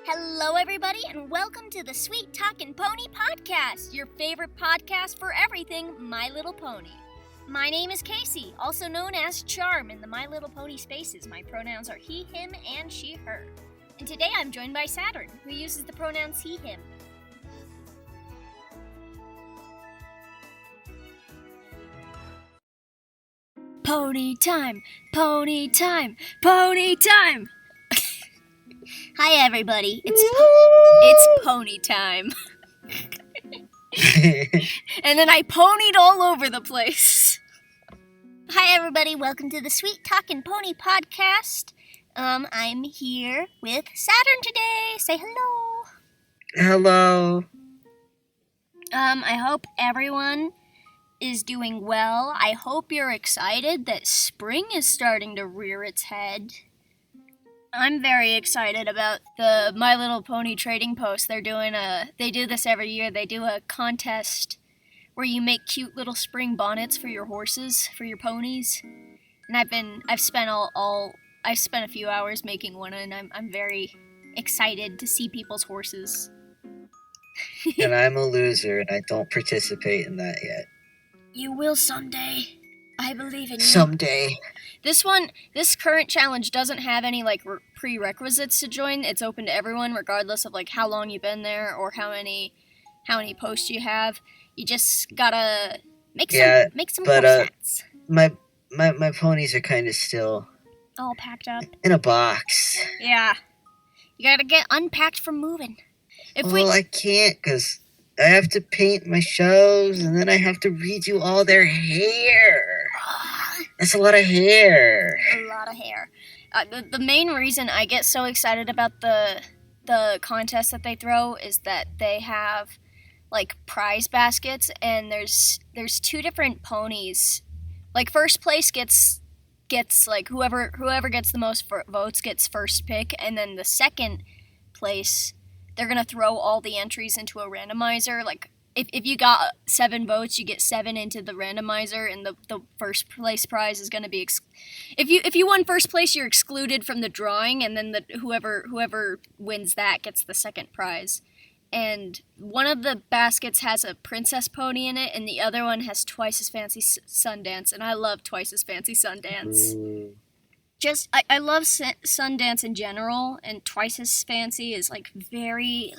Hello, everybody, and welcome to the Sweet Talkin Pony podcast, your favorite podcast for everything My Little Pony. My name is Casey, also known as Charm in the My Little Pony spaces. My pronouns are he, him, and she, her. And today I'm joined by Saturn, who uses the pronouns he, him. Pony time, pony time, pony time! Hi, everybody. It's pony time. And then I ponied all over the place. Hi, everybody. Welcome to the Sweet Talkin Pony podcast. I'm here with Saturn today. Say hello. Hello. I hope everyone is doing well. I hope you're excited that spring is starting to rear its head. I'm very excited about the My Little Pony trading post. They do this every year. They do a contest where you make cute little spring bonnets for your horses, for your ponies. And I've spent a few hours making one, and I'm very excited to see people's horses. And I'm a loser, and I don't participate in that yet. You will someday. I believe in you. Someday. This current challenge doesn't have any prerequisites to join. It's open to everyone, regardless of how long you've been there or how many posts you have. You just gotta make some horse my ponies are kind of still all packed up in a box. Yeah, you gotta get unpacked from moving. I can't because I have to paint my shows, and then I have to redo all their hair. That's a lot of hair. A lot of hair. The main reason I get so excited about the contest that they throw is that they have prize baskets, and there's two different ponies. First place gets whoever gets the most votes gets first pick, and then the second place, they're going to throw all the entries into a randomizer. If you got 7 votes, you get 7 into the randomizer, and the first place prize is going to be... If you won first place, you're excluded from the drawing, and then whoever wins that gets the second prize. And one of the baskets has a princess pony in it, and the other one has Twice as Fancy Sundance, and I love Twice as Fancy Sundance. Ooh. I love Sundance in general, and Twice as Fancy is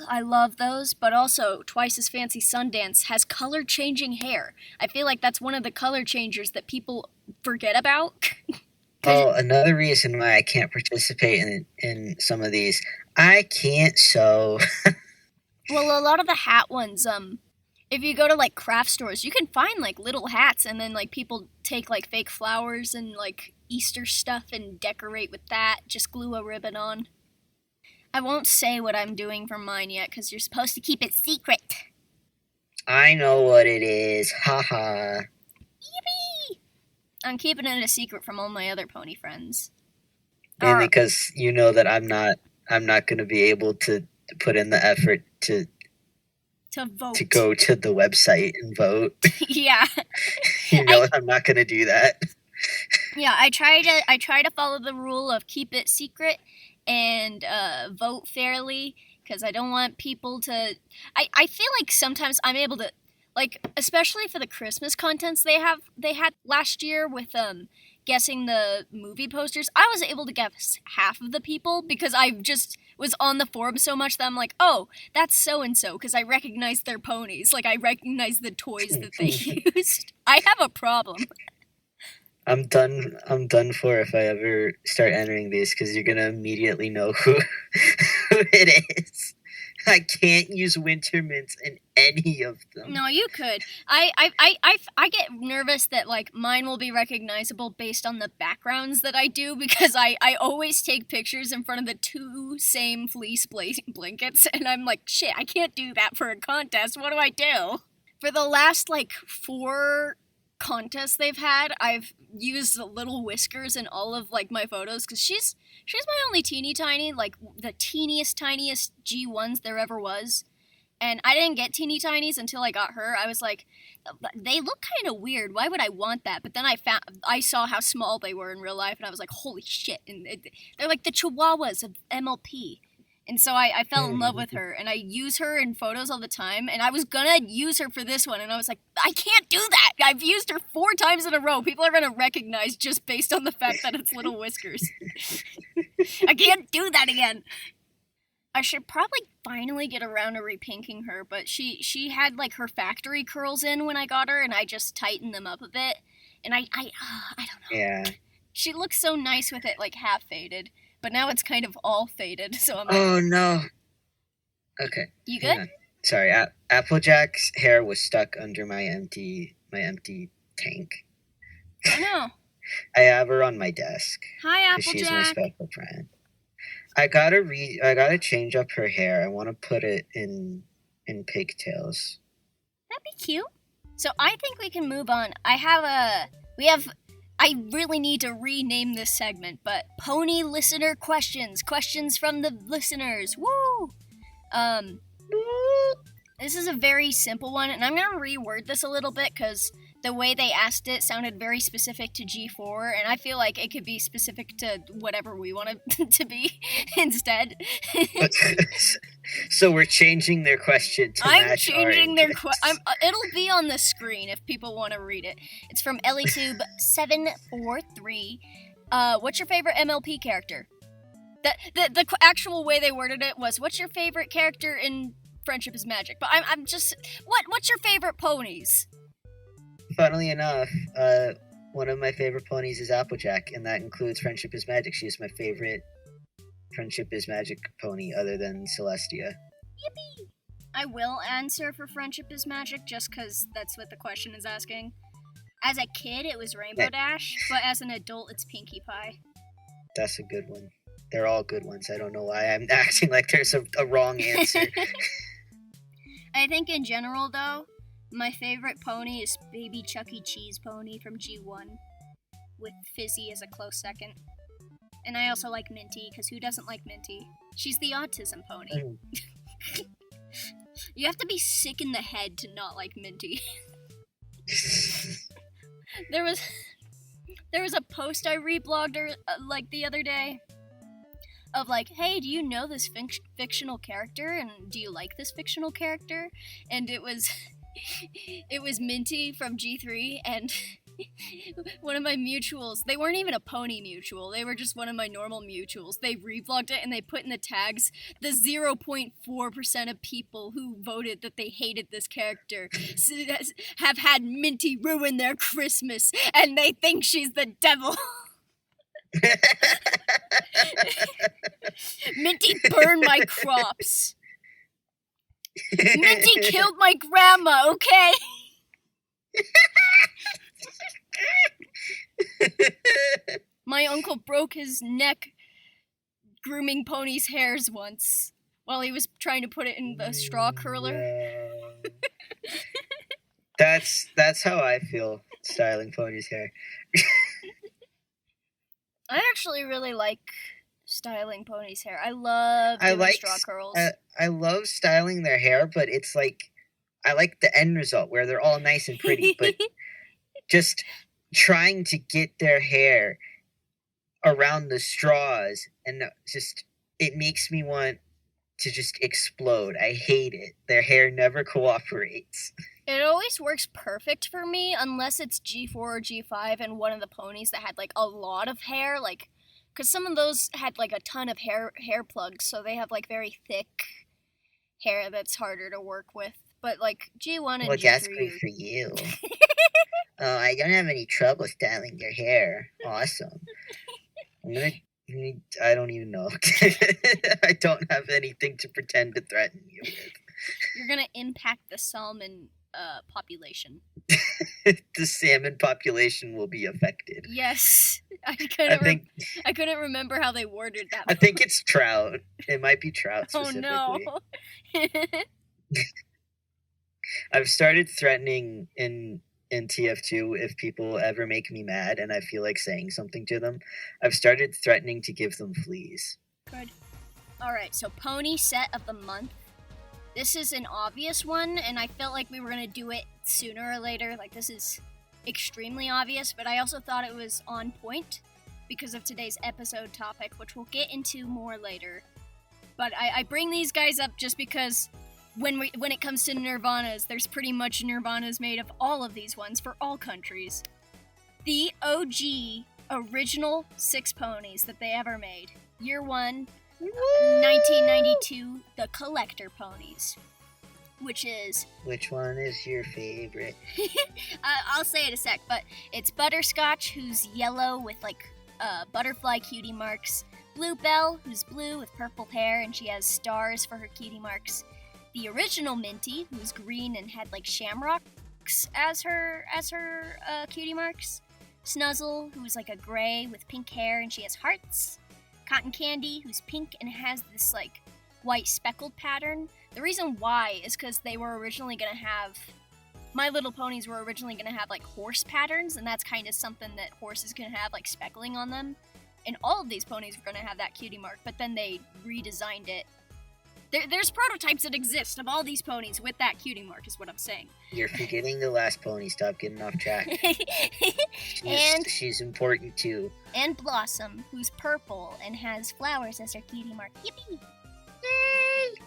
I love those, but also Twice as Fancy Sundance has color-changing hair. I feel like that's one of the color changers that people forget about. Oh, another reason why I can't participate in some of these, I can't sew. Well, a lot of the hat ones, if you go to craft stores, you can find little hats, and then people take fake flowers and Easter stuff and decorate with that. Just glue a ribbon on. I won't say what I'm doing for mine yet because you're supposed to keep it secret. I know what it is. Haha. Yippee! I'm keeping it a secret from all my other pony friends. Mainly because you know that I'm not going to be able to put in the effort to vote. To go to the website and vote. Yeah. I'm not going to do that. Yeah, I try to follow the rule of keep it secret and vote fairly, because I don't want people to... I feel like sometimes I'm able to, especially for the Christmas contents they had last year with guessing the movie posters, I was able to guess half of the people because I just was on the forum so much that I'm like, oh, that's so-and-so, because I recognize their ponies. I recognize the toys that they used. I have a problem. I'm done for if I ever start entering these, because you're gonna immediately know who it is. I can't use winter mints in any of them. No, you could. I get nervous that mine will be recognizable based on the backgrounds that I do, because I always take pictures in front of the 2 same fleece blankets, and I'm like, shit, I can't do that for a contest. What do I do? For the last 4 contests they've had, I've used the little whiskers in all of my photos, because she's my only teeny tiny, the tiniest G1s there ever was. And I didn't get teeny tinies until I got her. I was like, they look kind of weird. Why would I want that? But then I saw how small they were in real life, and I was like, holy shit. And they're like the Chihuahuas of MLP. And so I fell in love with her, and I use her in photos all the time, and I was gonna use her for this one, and I was like, I can't do that! I've used her 4 times in a row. People are gonna recognize just based on the fact that it's little whiskers. I can't do that again! I should probably finally get around to repinking her, but she had, like, her factory curls in when I got her, and I just tightened them up a bit, and I don't know. Yeah. She looks so nice with it, like, half faded. But now it's kind of all faded, so I'm like... Oh, no. Okay. You good? Sorry, Applejack's hair was stuck under my empty tank. Oh, no. I have her on my desk. Hi, Applejack. She's my special friend. I gotta change up her hair. I want to put it in pigtails. That'd be cute. So I think we can move on. I really need to rename this segment, but Pony Listener Questions. Questions from the listeners. Woo! This is a very simple one, and I'm going to reword this a little bit because the way they asked it sounded very specific to G4, and I feel like it could be specific to whatever we want it to be instead. So we're changing their question to I'm match changing their question. It'll be on the screen if people want to read it. It's from EllyTube743. What's your favorite MLP character? The actual way they worded it was, what's your favorite character in Friendship is Magic? But I'm just, what's your favorite ponies? Funnily enough, one of my favorite ponies is Applejack, and that includes Friendship is Magic. She's my favorite Friendship is Magic pony other than Celestia. Yippee! I will answer for Friendship is Magic just because that's what the question is asking. As a kid, it was Rainbow Dash, but as an adult, it's Pinkie Pie. That's a good one. They're all good ones. I don't know why I'm acting like there's a wrong answer. I think in general, though, my favorite pony is Baby Chuck E. Cheese pony from G1, with Fizzy as a close second. And I also like Minty, because who doesn't like Minty? She's the autism pony. You have to be sick in the head to not like Minty. There was a post I reblogged like the other day of like, hey, do you know this fictional character, and do you like this fictional character? And it was Minty from G3, and one of my mutuals, they weren't even a pony mutual, they were just one of my normal mutuals. They reblogged it and they put in the tags, the 0.4% of people who voted that they hated this character have had Minty ruin their Christmas, and they think she's the devil. Minty burned my crops. Minty killed my grandma, okay? My uncle broke his neck grooming ponies' hairs once while he was trying to put it in the straw curler. No. That's how I feel styling ponies' hair. I actually really like styling ponies' hair. I love doing straw curls. I love styling their hair, but it's like, I like the end result where they're all nice and pretty, but just trying to get their hair around the straws, and just, it makes me want to just explode. I hate it. Their hair never cooperates. It always works perfect for me unless it's G4 or G5 and one of the ponies that had like a lot of hair, like, because some of those had like a ton of hair plugs, so they have like very thick hair that's harder to work with. But like G1 and Well, G3. that's great for you. Oh, I don't have any trouble styling your hair. Awesome. I don't even know. I don't have anything to pretend to threaten you with. You're gonna impact the salmon population. The salmon population will be affected. Yes. I couldn't remember how they worded that. I think it's trout. It might be trout specifically. Oh no. I've started threatening in TF2 if people ever make me mad and I feel like saying something to them. I've started threatening to give them fleas. Good. Alright, so pony set of the month. This is an obvious one, and I felt like we were going to do it sooner or later. Like, this is extremely obvious, but I also thought it was on point because of today's episode topic, which we'll get into more later. But I bring these guys up just because when it comes to Nirvanas, there's pretty much Nirvanas made of all of these ones for all countries. The OG original 6 ponies that they ever made. Year 1, 1992, the Collector Ponies. Which one is your favorite? I'll say it a sec, but it's Butterscotch, who's yellow with like butterfly cutie marks. Bluebell, who's blue with purple hair and she has stars for her cutie marks. The original Minty, who's green and had like shamrocks as her cutie marks. Snuzzle, who's like a gray with pink hair and she has hearts. Cotton Candy, who's pink and has this like white speckled pattern. The reason why is because they were originally going to have... My Little Ponies were originally going to have, like, horse patterns, and that's kind of something that horses can have, like, speckling on them. And all of these ponies were going to have that cutie mark, but then they redesigned it. There's prototypes that exist of all these ponies with that cutie mark, is what I'm saying. You're forgetting the last pony. Stop getting off track. She's important, too. And Blossom, who's purple and has flowers as her cutie mark. Yippee! Yay!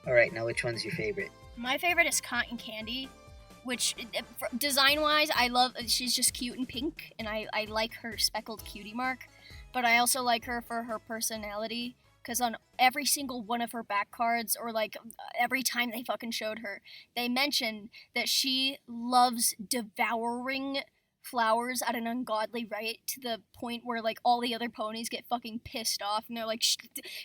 Alright, now which one's your favorite? My favorite is Cotton Candy, which, design-wise, I love... She's just cute and pink, and I like her speckled cutie mark. But I also like her for her personality, because on every single one of her back cards, or, like, every time they fucking showed her, they mentioned that she loves devouring flowers at an ungodly rate, to the point where, like, all the other ponies get fucking pissed off, and they're like,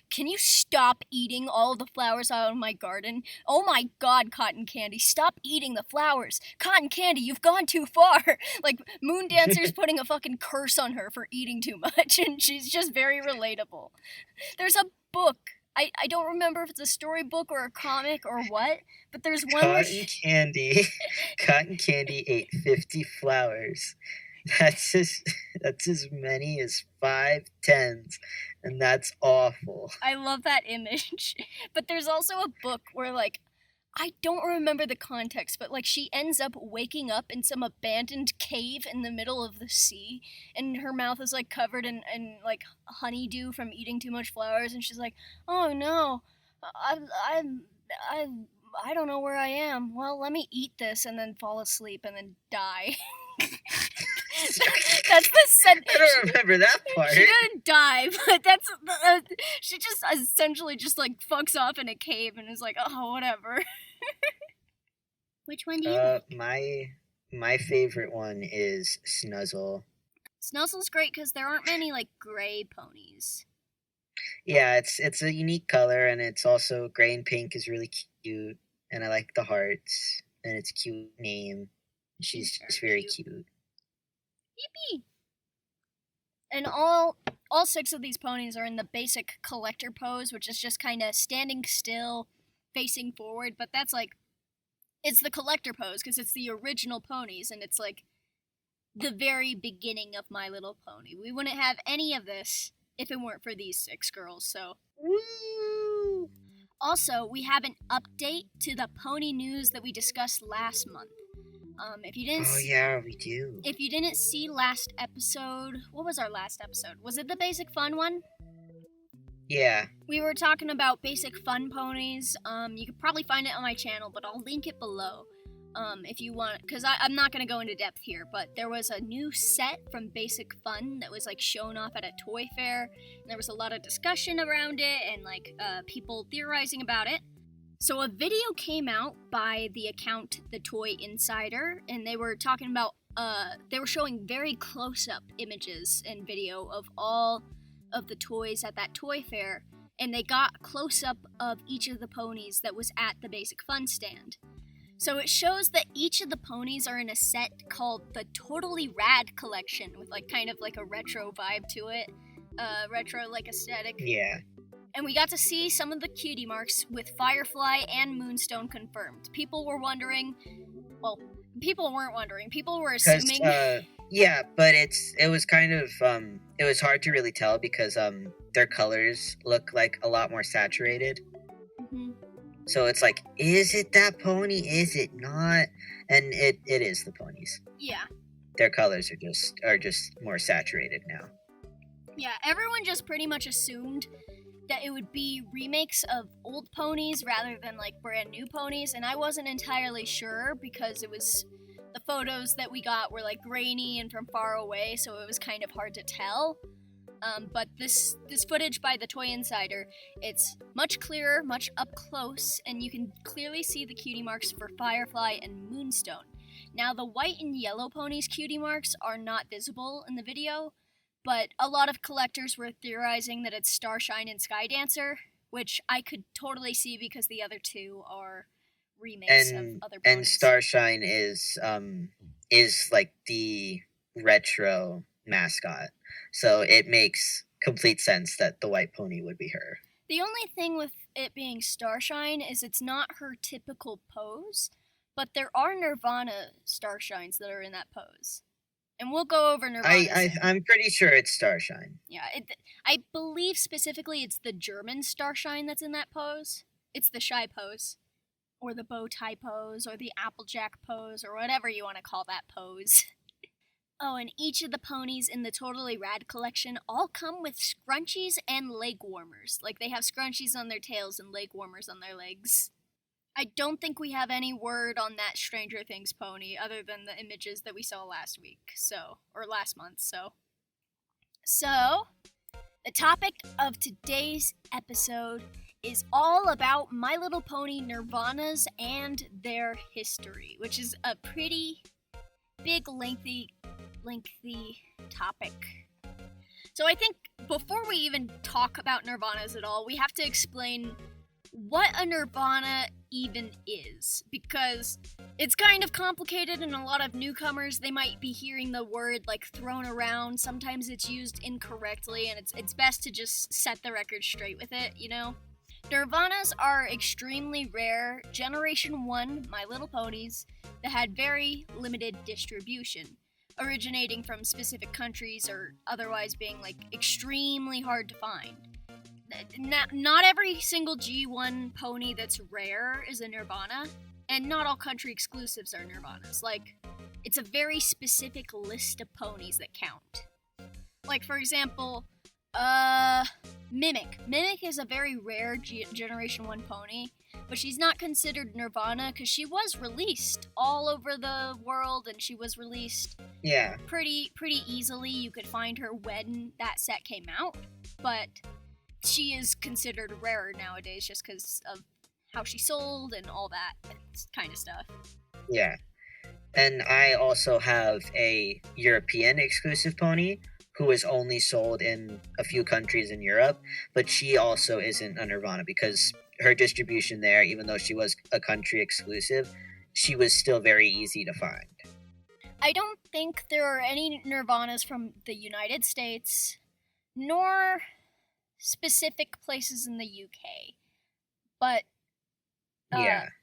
can you stop eating all of the flowers out of my garden? Oh my god, Cotton Candy, stop eating the flowers! Cotton Candy, you've gone too far! Like, Moon Dancer's putting a fucking curse on her for eating too much, and she's just very relatable. There's a book, I don't remember if it's a storybook or a comic or what, but there's one Cotton Candy ate 50 flowers. That's as many as 5 tens, and that's awful. I love that image. But there's also a book where, like, I don't remember the context, but, like, she ends up waking up in some abandoned cave in the middle of the sea, and her mouth is, like, covered in like, honeydew from eating too much flowers, and she's like, oh no, I don't know where I am. Well, let me eat this, and then fall asleep, and then die. That's the I don't remember that part. She didn't die, but that's she just essentially just like fucks off in a cave and is like, oh, whatever. Which one do you like? My favorite one is Snuzzle. Snuzzle's great because there aren't many like gray ponies. Yeah, it's a unique color, and it's also gray and pink is really cute, and I like the hearts, and it's a cute name. She's just very cute. Yippee! And all 6 of these ponies are in the basic collector pose, which is just kind of standing still, facing forward. But that's like, it's the collector pose because it's the original ponies, and it's like the very beginning of My Little Pony. We wouldn't have any of this if it weren't for these 6 girls. So, woo! Also, we have an update to the pony news that we discussed last month. If you didn't yeah, we do. If you didn't see last episode, what was our last episode? Was it the Basic Fun one? Yeah. We were talking about Basic Fun ponies. You could probably find it on my channel, but I'll link it below. If you want, because I'm not going to go into depth here, but there was a new set from Basic Fun that was like shown off at a toy fair, and there was a lot of discussion around it and like people theorizing about it. So a video came out by the account The Toy Insider, and they were talking about, they were showing very close-up images and video of all of the toys at that toy fair, and they got close-up of each of the ponies that was at the Basic Fun stand. So it shows that each of the ponies are in a set called the Totally Rad Collection, with like kind of like a retro vibe to it, retro like aesthetic. Yeah. And we got to see some of the cutie marks with Firefly and Moonstone confirmed. People were wondering, well, people weren't wondering, people were assuming. Yeah, but it was kind of, it was hard to really tell because their colors look like a lot more saturated. Mm-hmm. So it's like, is it that pony? Is it not? And it is the ponies. Yeah. Their colors are just more saturated now. Yeah, everyone just pretty much assumed that it would be remakes of old ponies rather than like brand new ponies, and I wasn't entirely sure because it was the photos that we got were like grainy and from far away, so it was kind of hard to tell. But this footage by the Toy Insider, it's much clearer, much up close, and you can clearly see the cutie marks for Firefly and Moonstone. Now, the white and yellow ponies' cutie marks are not visible in the video, but a lot of collectors were theorizing that it's Starshine and Skydancer, which I could totally see because the other two are remakes of other ponies. And Starshine is like the retro mascot, so it makes complete sense that the white pony would be her. The only thing with it being Starshine is it's not her typical pose, but there are Nirvana Starshines that are in that pose. And we'll go over Nirvana. I'm pretty sure it's Starshine. Yeah, I believe specifically it's the German Starshine that's in that pose. It's the shy pose, or the bow tie pose, or the Applejack pose, or whatever you want to call that pose. Oh, and each of the ponies in the Totally Rad collection all come with scrunchies and leg warmers. Like, they have scrunchies on their tails and leg warmers on their legs. I don't think we have any word on that Stranger Things pony other than the images that we saw last week, or last month, so. So, the topic of today's episode is all about My Little Pony Nirvanas and their history, which is a pretty big, lengthy topic. So I think before we even talk about Nirvanas at all, we have to explain what a Nirvana even is, because it's kind of complicated and a lot of newcomers, they might be hearing the word like thrown around. Sometimes it's used incorrectly, and it's best to just set the record straight with it, you know? Nirvanas are extremely rare Generation 1 My Little Ponies that had very limited distribution, originating from specific countries or otherwise being like extremely hard to find. Not every single G1 pony that's rare is a Nirvana, and not all country exclusives are Nirvanas. Like, it's a very specific list of ponies that count. Like, for example, Mimic. Mimic is a very rare Generation 1 pony, but she's not considered Nirvana because she was released all over the world, and she was released pretty easily. You could find her when that set came out, but she is considered rarer nowadays just because of how she sold and all that kind of stuff. Yeah. And I also have a European exclusive pony who is only sold in a few countries in Europe, but she also isn't a Nirvana because her distribution there, even though she was a country exclusive, she was still very easy to find. I don't think there are any Nirvanas from the United States, nor specific places in the UK, but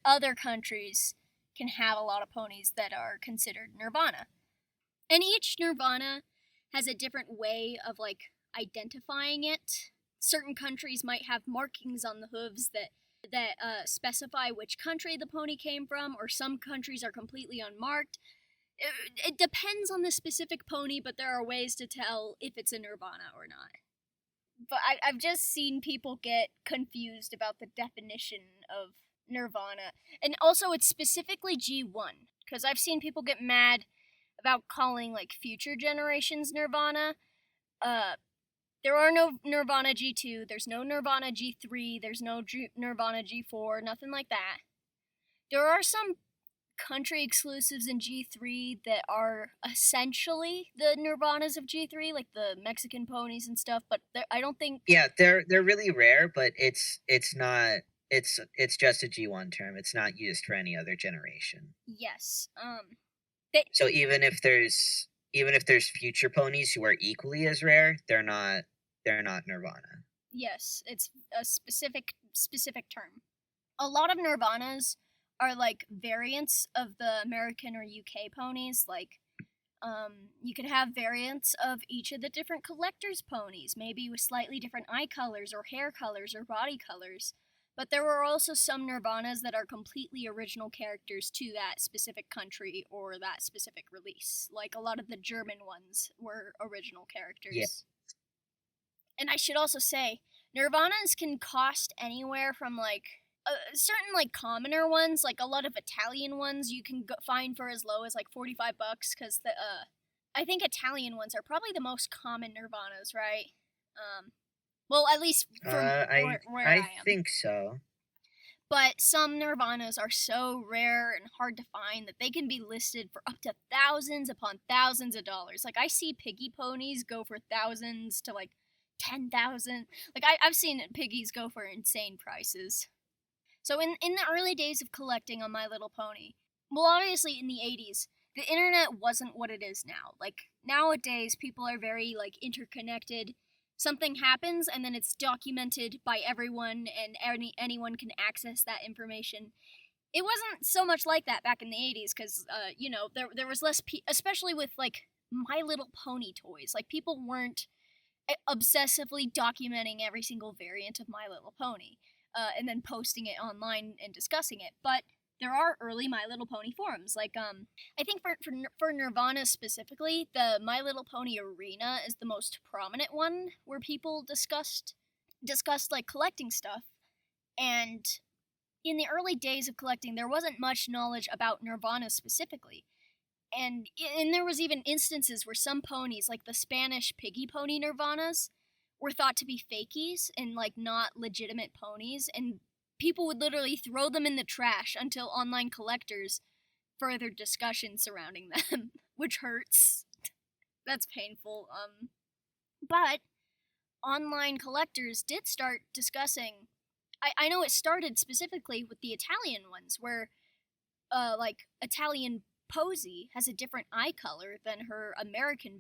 other countries can have a lot of ponies that are considered Nirvana. And each Nirvana has a different way of like identifying it. Certain countries might have markings on the hooves that specify which country the pony came from, or some countries are completely unmarked. It depends on the specific pony, but there are ways to tell if it's a Nirvana or not. But I've just seen people get confused about the definition of Nirvana. And also, it's specifically G1. Because I've seen people get mad about calling, like, future generations Nirvana. There are no Nirvana G2, there's no Nirvana G3, there's no Nirvana G4, nothing like that. There are some country exclusives in G3 that are essentially the Nirvanas of G3, like the Mexican ponies and stuff, but I don't think... Yeah, they're really rare, but it's not... It's just a G1 term. It's not used for any other generation. Yes. So even if there's future ponies who are equally as rare, they're not Nirvana. Yes, it's a specific term. A lot of Nirvanas are like variants of the American or UK ponies. Like, you could have variants of each of the different collectors' ponies, maybe with slightly different eye colors or hair colors or body colors. But there were also some Nirvanas that are completely original characters to that specific country or that specific release. Like, a lot of the German ones were original characters. Yeah. And I should also say, Nirvanas can cost anywhere from like certain like commoner ones, like a lot of Italian ones, you can find for as low as like $45 because the I think Italian ones are probably the most common Nirvanas, right? Well, at least from where I am. think so. But some Nirvanas are so rare and hard to find that they can be listed for up to thousands upon thousands of dollars. Like, I see piggy ponies go for thousands to like 10,000. Like, I've seen piggies go for insane prices. So in the early days of collecting on My Little Pony, well, obviously in the 80s, the internet wasn't what it is now. Like, nowadays, people are very like interconnected. Something happens and then it's documented by everyone and anyone can access that information. It wasn't so much like that back in the 80s because, there was less, especially with like My Little Pony toys. Like, people weren't obsessively documenting every single variant of My Little Pony and then posting it online and discussing it. But there are early My Little Pony forums. Like, I think for Nirvana specifically, the My Little Pony Arena is the most prominent one where people discussed like collecting stuff. And in the early days of collecting, there wasn't much knowledge about Nirvana specifically. And there was even instances where some ponies, like the Spanish piggy pony Nirvanas, were thought to be fakies and like not legitimate ponies, and people would literally throw them in the trash until online collectors further discussion surrounding them, which hurts. That's painful. But online collectors did start discussing. I know it started specifically with the Italian ones, where like Italian Posey has a different eye color than her American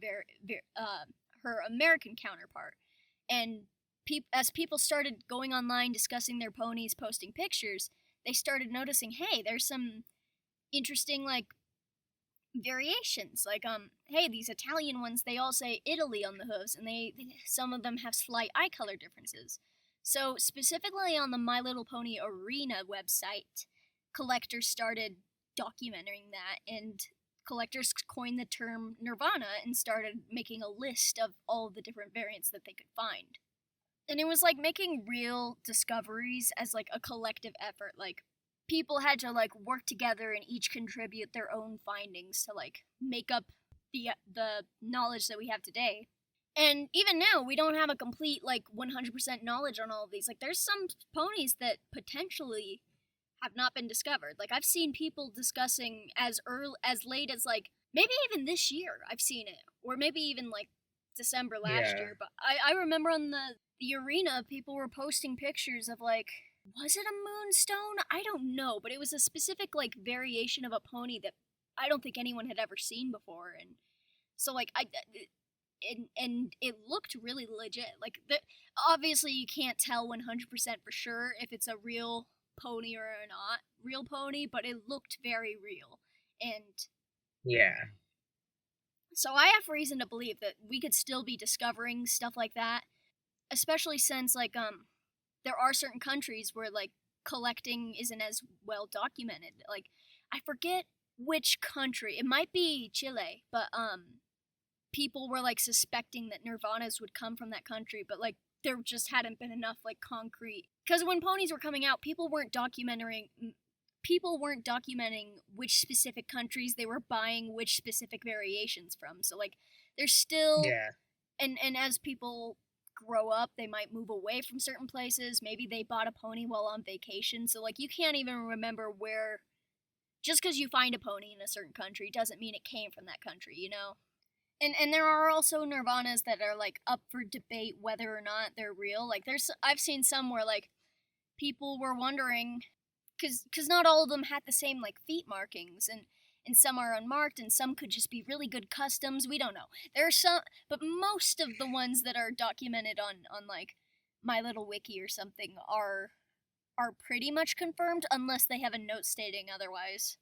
her American counterpart, and as people started going online discussing their ponies, posting pictures, they started noticing, hey, there's some interesting like variations. Like, hey, these Italian ones, they all say Italy on the hooves, and some of them have slight eye color differences. So specifically on the My Little Pony Arena website, collectors started documenting that, and collectors coined the term Nirvana and started making a list of all the different variants that they could find. And it was like making real discoveries as like a collective effort. Like, people had to like work together and each contribute their own findings to like make up the knowledge that we have today. And even now, we don't have a complete like 100% knowledge on all of these. Like, there's some ponies that potentially have not been discovered. Like, I've seen people discussing as late as like maybe even this year. I've seen it, or maybe even like December last year. But I remember on the arena, people were posting pictures of like, was it a moonstone? I don't know, but it was a specific like variation of a pony that I don't think anyone had ever seen before, and so like and it looked really legit. Like, obviously you can't tell 100% for sure if it's a real pony or not real pony, but it looked very real. And yeah, so I have reason to believe that we could still be discovering stuff like that, especially since like there are certain countries where like collecting isn't as well documented. Like, I forget which country, it might be Chile, but people were like suspecting that Nirvanas would come from that country, but like there just hadn't been enough like concrete, because when ponies were coming out, people weren't documenting which specific countries they were buying which specific variations from. So like there's still and as people grow up, they might move away from certain places. Maybe they bought a pony while on vacation, so like you can't even remember where. Just because you find a pony in a certain country doesn't mean it came from that country, you know? And there are also Nirvanas that are like up for debate whether or not they're real. Like, I've seen some where like people were wondering, because not all of them had the same like feet markings, and some are unmarked, and some could just be really good customs. We don't know. There are some, but most of the ones that are documented on like My Little Wiki or something are pretty much confirmed, unless they have a note stating otherwise.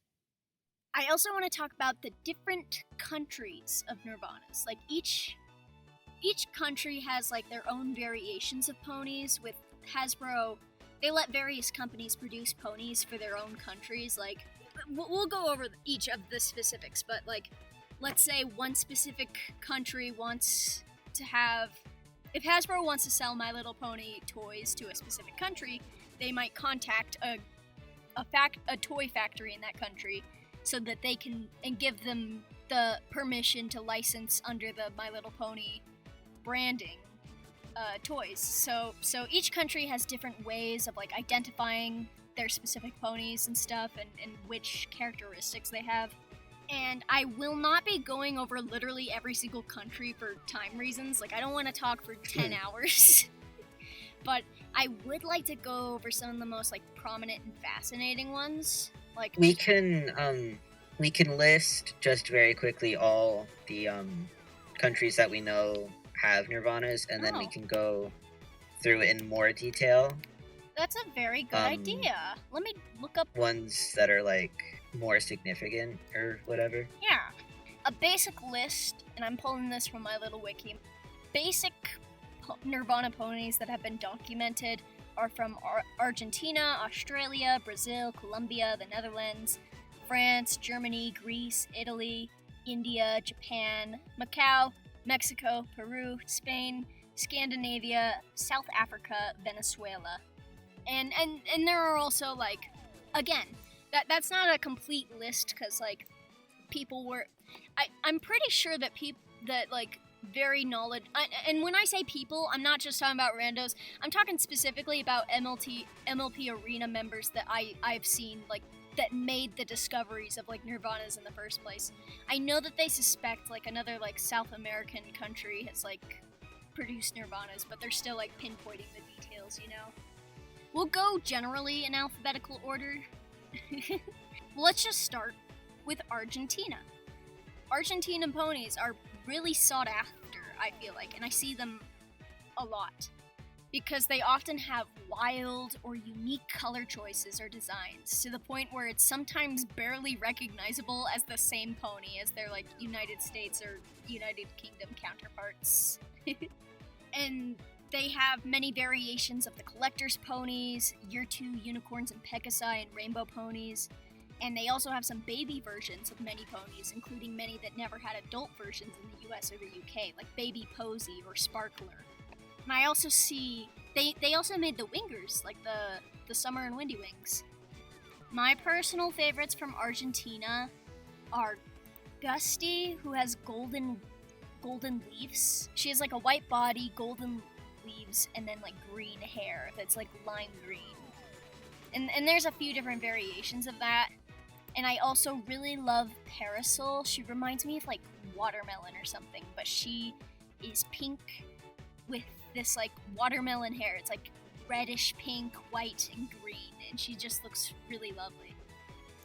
I also want to talk about the different countries of Nirvanas. Like, each country has like their own variations of ponies. With Hasbro, they let various companies produce ponies for their own countries. Like, we'll go over each of the specifics, but like, let's say one specific country wants to have if Hasbro wants to sell My Little Pony toys to a specific country, they might contact a toy factory in that country so that they can and give them the permission to license under the My Little Pony branding toys. So each country has different ways of like identifying their specific ponies and stuff and which characteristics they have. And I will not be going over literally every single country for time reasons. Like, I don't want to talk for 10 hours. But I would like to go over some of the most, like, prominent and fascinating ones. Like, we can list just very quickly all the countries that we know have Nirvanas, and then we can go through it in more detail. That's a very good idea. Let me look up ones that are like more significant or whatever. Yeah. A basic list, and I'm pulling this from my little wiki. Basic Nirvana ponies that have been documented are from Argentina, Australia, Brazil, Colombia, the Netherlands, France, Germany, Greece, Italy, India, Japan, Macau, Mexico, Peru, Spain, Scandinavia, South Africa, Venezuela. And there are also, like, again, that's not a complete list, because, like, people were... I'm pretty sure that very knowledge... and when I say people, I'm not just talking about randos, I'm talking specifically about MLP Arena members that I've seen, like, that made the discoveries of, like, Nirvanas in the first place. I know that they suspect, like, another, like, South American country has, like, produced Nirvanas, but they're still, like, pinpointing the details, you know? We'll go generally in alphabetical order. Let's just start with Argentina. Argentinian ponies are really sought after, I feel like, and I see them a lot. Because they often have wild or unique color choices or designs, to the point where it's sometimes barely recognizable as the same pony as their, like, United States or United Kingdom counterparts. And they have many variations of the collector's ponies, Year 2 unicorns and pegasi and rainbow ponies, and they also have some baby versions of many ponies, including many that never had adult versions in the US or the UK, like Baby Posy or Sparkler. And I also see, they also made the wingers, like the Summer and Windy Wings. My personal favorites from Argentina are Gusty, who has golden leaves. She has, like, a white body, golden leaves, and then, like, green hair that's, like, lime green. And there's a few different variations of that. And I also really love Parasol. She reminds me of, like, watermelon or something, but she is pink with this, like, watermelon hair. It's, like, reddish pink, white, and green, and she just looks really lovely.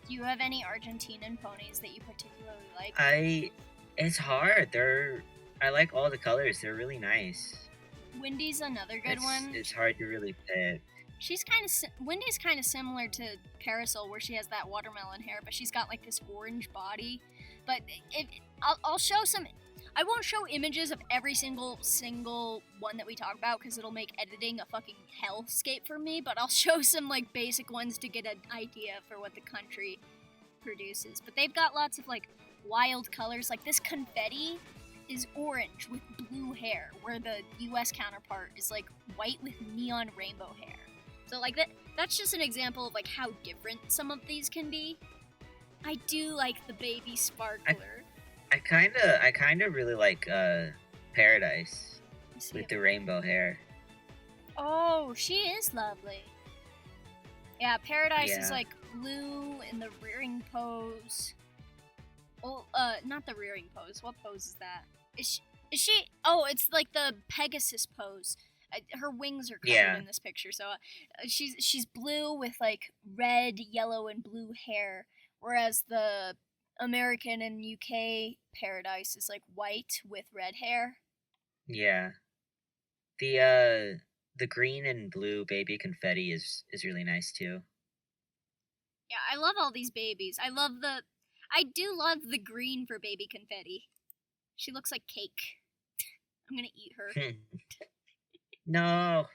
Do you have any Argentinian ponies that you particularly like? It's hard. I like all the colors. They're really nice. Windy's another good one. It's hard to really pick. Windy's kind of similar to Parasol, where she has that watermelon hair, but she's got, like, this orange body. But I'll show some. I won't show images of every single one that we talk about, because it'll make editing a fucking hellscape for me. But I'll show some, like, basic ones to get an idea for what the country produces. But they've got lots of, like, wild colors. Like, this confetti is orange with blue hair, where the US counterpart is, like, white with neon rainbow hair. So, like, that's just an example of, like, how different some of these can be. I do like the Baby Sparkler. I kind of really like Paradise with the rainbow hair. Oh, she is lovely. Yeah, Paradise is, like, blue in the rearing pose. Oh, not the rearing pose. What pose is that? Is she? Oh, it's like the Pegasus pose. Her wings are colored in this picture, so she's blue with, like, red, yellow, and blue hair, whereas the American and UK Paradise is, like, white with red hair. Yeah. The green and blue Baby Confetti is really nice too. Yeah, I love all these babies. I do love the green for Baby Confetti. She looks like cake. I'm gonna eat her. No.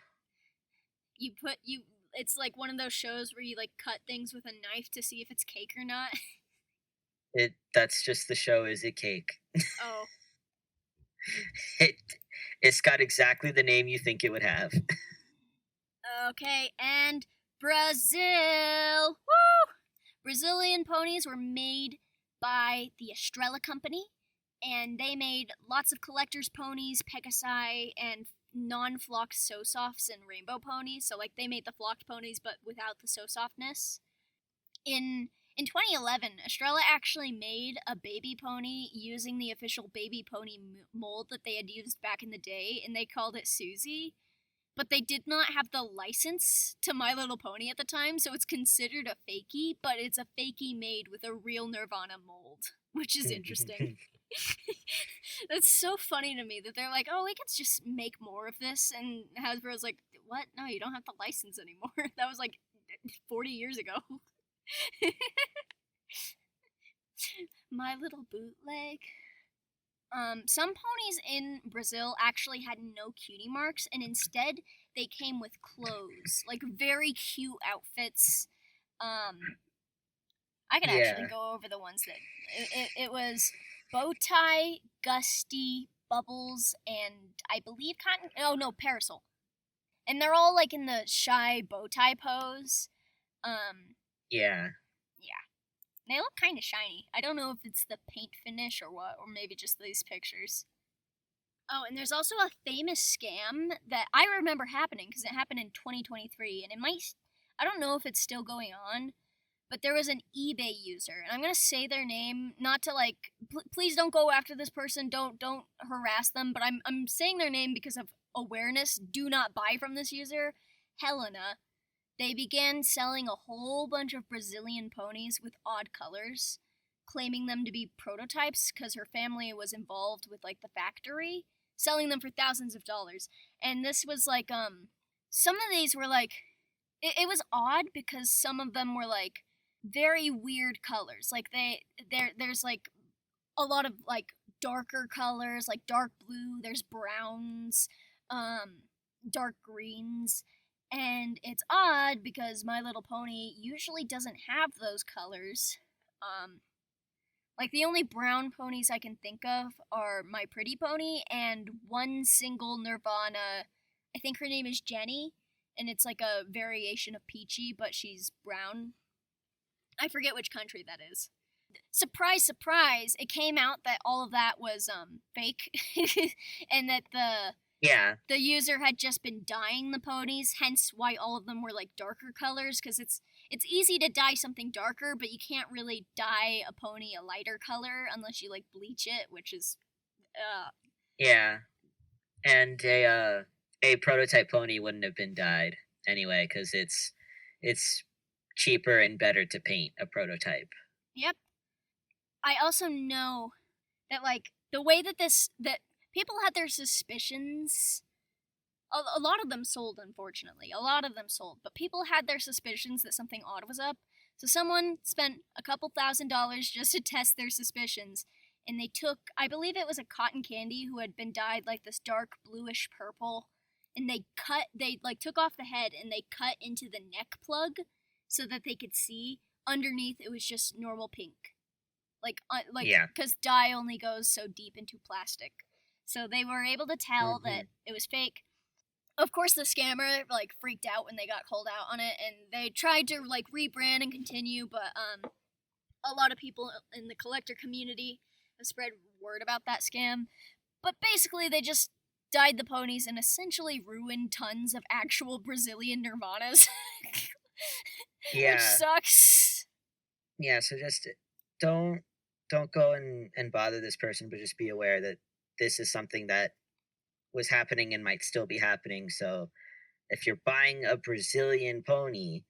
It's like one of those shows where you, like, cut things with a knife to see if it's cake or not. That's just the show. Is it cake? Oh. It's got exactly the name you think it would have. Okay, and Brazil. Woo! Brazilian ponies were made by the Estrella Company, and they made lots of collectors' ponies, Pegasi, and non-flocked so-softs and rainbow ponies. So, like, they made the flocked ponies, but without the so-softness. In 2011, Estrella actually made a baby pony using the official baby pony mold that they had used back in the day, and they called it Susie. But they did not have the license to My Little Pony at the time, so it's considered a fakie, but it's a fakie made with a real Nirvana mold, which is interesting. That's so funny to me that they're like, oh, we could just make more of this, and Hasbro's like, what? No, you don't have the license anymore. That was like 40 years ago. My Little Bootleg. Some ponies in Brazil actually had no cutie marks, and instead they came with clothes, like very cute outfits. I could actually Yeah. go over the ones that it was Bowtie, Gusty, Bubbles, and I believe Cotton. Oh no, Parasol, and they're all like in the shy bowtie pose. Yeah. Yeah, they look kind of shiny. I don't know if it's the paint finish or what, or maybe just these pictures. Oh, and there's also a famous scam that I remember happening because it happened in 2023, and it might. I don't know if it's still going on, but there was an eBay user, and I'm gonna say their name, not to like. Please don't go after this person. Don't harass them. But I'm saying their name because of awareness. Do not buy from this user, Helena. They began selling a whole bunch of Brazilian ponies with odd colors, claiming them to be prototypes because her family was involved with like the factory, selling them for thousands of dollars. And this was like some of these were like it was odd because some of them were like very weird colors. Like there's like a lot of like darker colors, like dark blue, there's browns, dark greens. And it's odd because My Little Pony usually doesn't have those colors. Like the only brown ponies I can think of are My Pretty Pony and one single Nirvana. I think her name is Jenny, and it's like a variation of Peachy, but she's brown. I forget which country that is. Surprise, surprise! It came out that all of that was fake, and that Yeah. the user had just been dyeing the ponies, hence why all of them were like darker colors. Because it's easy to dye something darker, but you can't really dye a pony a lighter color unless you like bleach it, which is Yeah. And a prototype pony wouldn't have been dyed anyway because it's cheaper and better to paint a prototype. yep. I also know that like the way that people had their suspicions. A lot of them sold, unfortunately. A lot of them sold, but people had their suspicions that something odd was up. So someone spent a couple $1,000s just to test their suspicions, and they took, I believe it was a cotton candy who had been dyed like this dark bluish purple, and they like took off the head and they cut into the neck plug so that they could see. Underneath, it was just normal pink, like Yeah. because dye only goes so deep into plastic. So they were able to tell that it was fake. Of course, the scammer like freaked out when they got called out on it, and they tried to like rebrand and continue, but a lot of people in the collector community have spread word about that scam. But basically, they just dyed the ponies and essentially ruined tons of actual Brazilian Nirvanas, which Yeah. sucks. Yeah. So just don't go and bother this person, but just be aware that this is something that was happening and might still be happening. So if you're buying a Brazilian pony,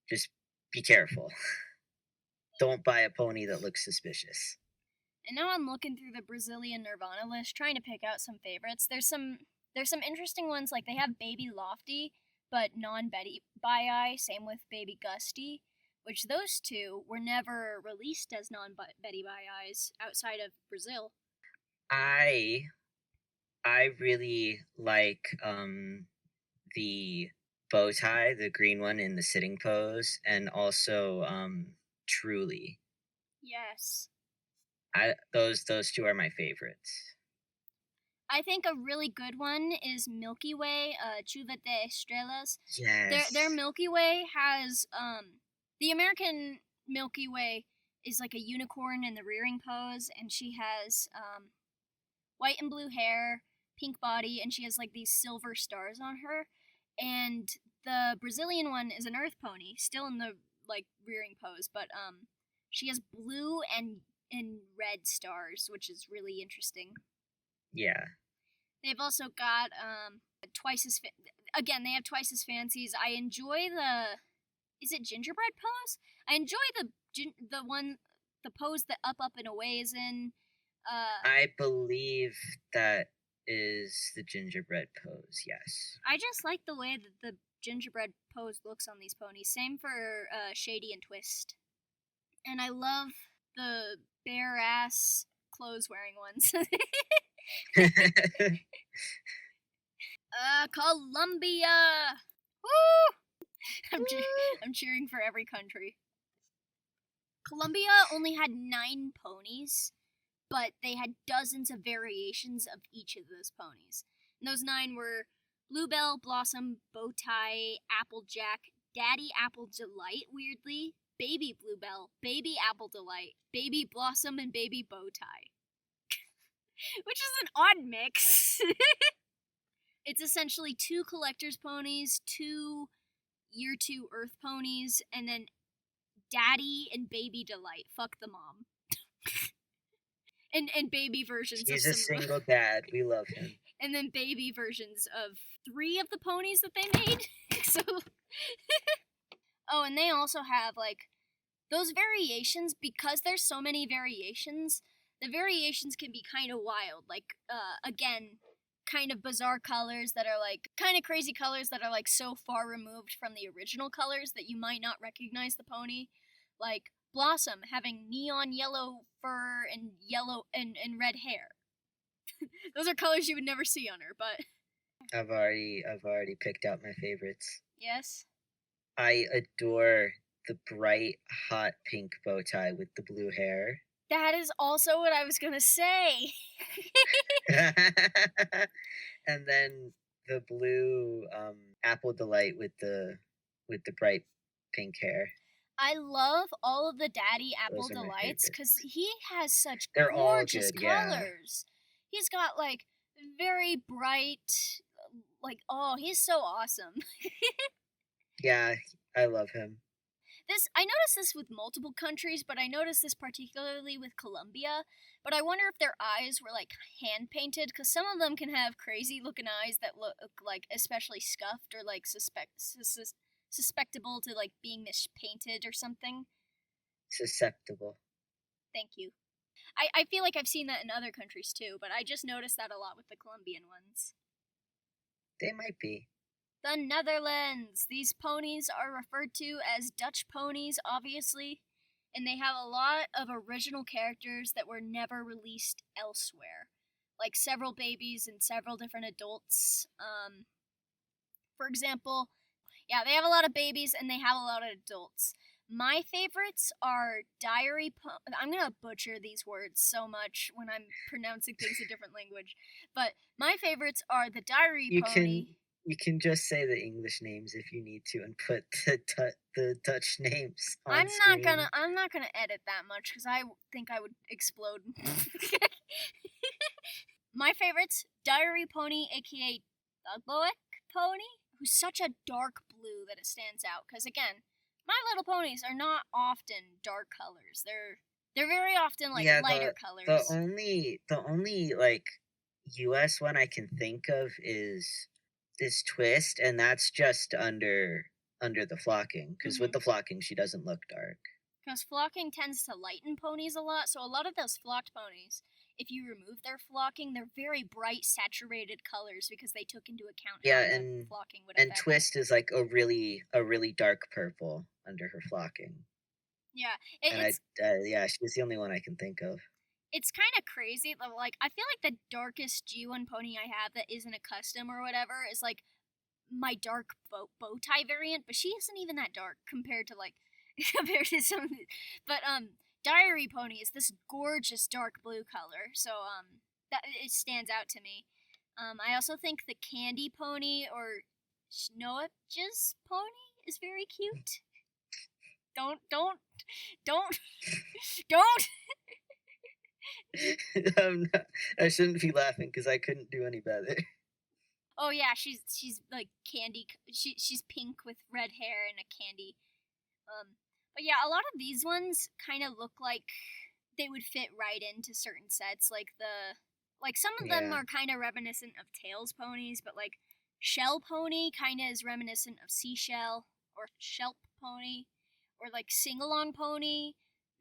just be careful. Don't buy a pony that looks suspicious. And now I'm looking through the Brazilian Nirvana list, trying to pick out some favorites. There's some interesting ones, like they have Baby Lofty, but non Betty by Eye. Same with Baby Gusty, which those two were never released as non Betty by Eyes outside of Brazil. I I really like the bow tie, the green one in the sitting pose, and also Truly. Yes. Those two are my favorites. I think a really good one is Milky Way, Chuva de Estrellas. Yes. Their Milky Way has the American Milky Way is like a unicorn in the rearing pose, and she has white and blue hair, pink body, and she has like these silver stars on her. And the Brazilian one is an earth pony, still in the like rearing pose, but she has blue and red stars, which is really interesting. Yeah. They've also got twice as again. They have twice as fancies. I enjoy the is it gingerbread pose? I enjoy the one the pose that up and away is in. I believe that is the gingerbread pose. Yes. I just like the way that the gingerbread pose looks on these ponies. Same for Shady and Twist, and I love the bare ass clothes wearing ones. Colombia! Woo! I'm cheering for every country. Colombia only had 9 ponies, but they had dozens of variations of each of those ponies. And those 9 were Bluebell, Blossom, Bowtie, Applejack, Daddy Apple Delight, weirdly, Baby Bluebell, Baby Apple Delight, Baby Blossom, and Baby Bowtie. Which is an odd mix. It's essentially 2 collector's ponies, 2 year 2 earth ponies, and then Daddy and Baby Delight. Fuck the mom. and baby versions He's of a single dad. We love him. And then baby versions of 3 of the ponies that they made. So oh, and they also have like those variations, because there's so many variations. The variations can be kind of wild. Like again, kind of bizarre colors that are like kind of crazy colors that are like so far removed from the original colors that you might not recognize the pony. Like Blossom having neon yellow fur and yellow and red hair. Those are colors you would never see on her, but I've already picked out my favorites. yes. I adore the bright hot pink bow tie with the blue hair. That is also what I was gonna say. And then the blue Apple Delight with the bright pink hair. I love all of the Daddy Apple Those are my Delights because favorites. he has such They're all gorgeous good, yeah. colors. He's got like very bright, like oh, he's so awesome. Yeah, I love him. I noticed this with multiple countries, but I noticed this particularly with Colombia. But I wonder if their eyes were like hand painted, because some of them can have crazy looking eyes that look like especially scuffed or like suspectable to like being mispainted or something. Susceptible. Thank you. I feel like I've seen that in other countries too, but I just noticed that a lot with the Colombian ones. They might be. The Netherlands! These ponies are referred to as Dutch ponies, obviously, and they have a lot of original characters that were never released elsewhere. Like several babies and several different adults. For example, yeah, they have a lot of babies and they have a lot of adults. My favorites are I'm gonna butcher these words so much when I'm pronouncing things in a different language. But my favorites are the Diary Pony. You can just say the English names if you need to, and put the Dutch names on screen. I'm not gonna edit that much because I think I would explode. My favorites: Diary Pony, aka Thugboek Pony, who's such a dark blue that it stands out. Because again, My Little Ponies are not often dark colors. They're very often like lighter colors. The only like U.S. one I can think of is Twist, and that's just under the flocking, because with the flocking she doesn't look dark. Because flocking tends to lighten ponies a lot, so a lot of those flocked ponies, if you remove their flocking, they're very bright, saturated colors because they took into account how the flocking would affect. And Twist is like a really dark purple under her flocking. Yeah, she's the only one I can think of. It's kind of crazy. Like, I feel like the darkest G1 pony I have that isn't a custom or whatever is like my dark bow tie variant, but she isn't even that dark compared to some. But Diary Pony is this gorgeous dark blue color, so that it stands out to me. I also think the Candy Pony or Snowages Pony is very cute. Don't, don't, don't, don't. I shouldn't be laughing because I couldn't do any better. Oh yeah, she's like candy. She's pink with red hair and a candy. But yeah, a lot of these ones kind of look like they would fit right into certain sets. Like some of them Yeah. are kind of reminiscent of Tails ponies, but like Shell Pony kind of is reminiscent of Seashell or Shelp Pony, or like Sing Along Pony,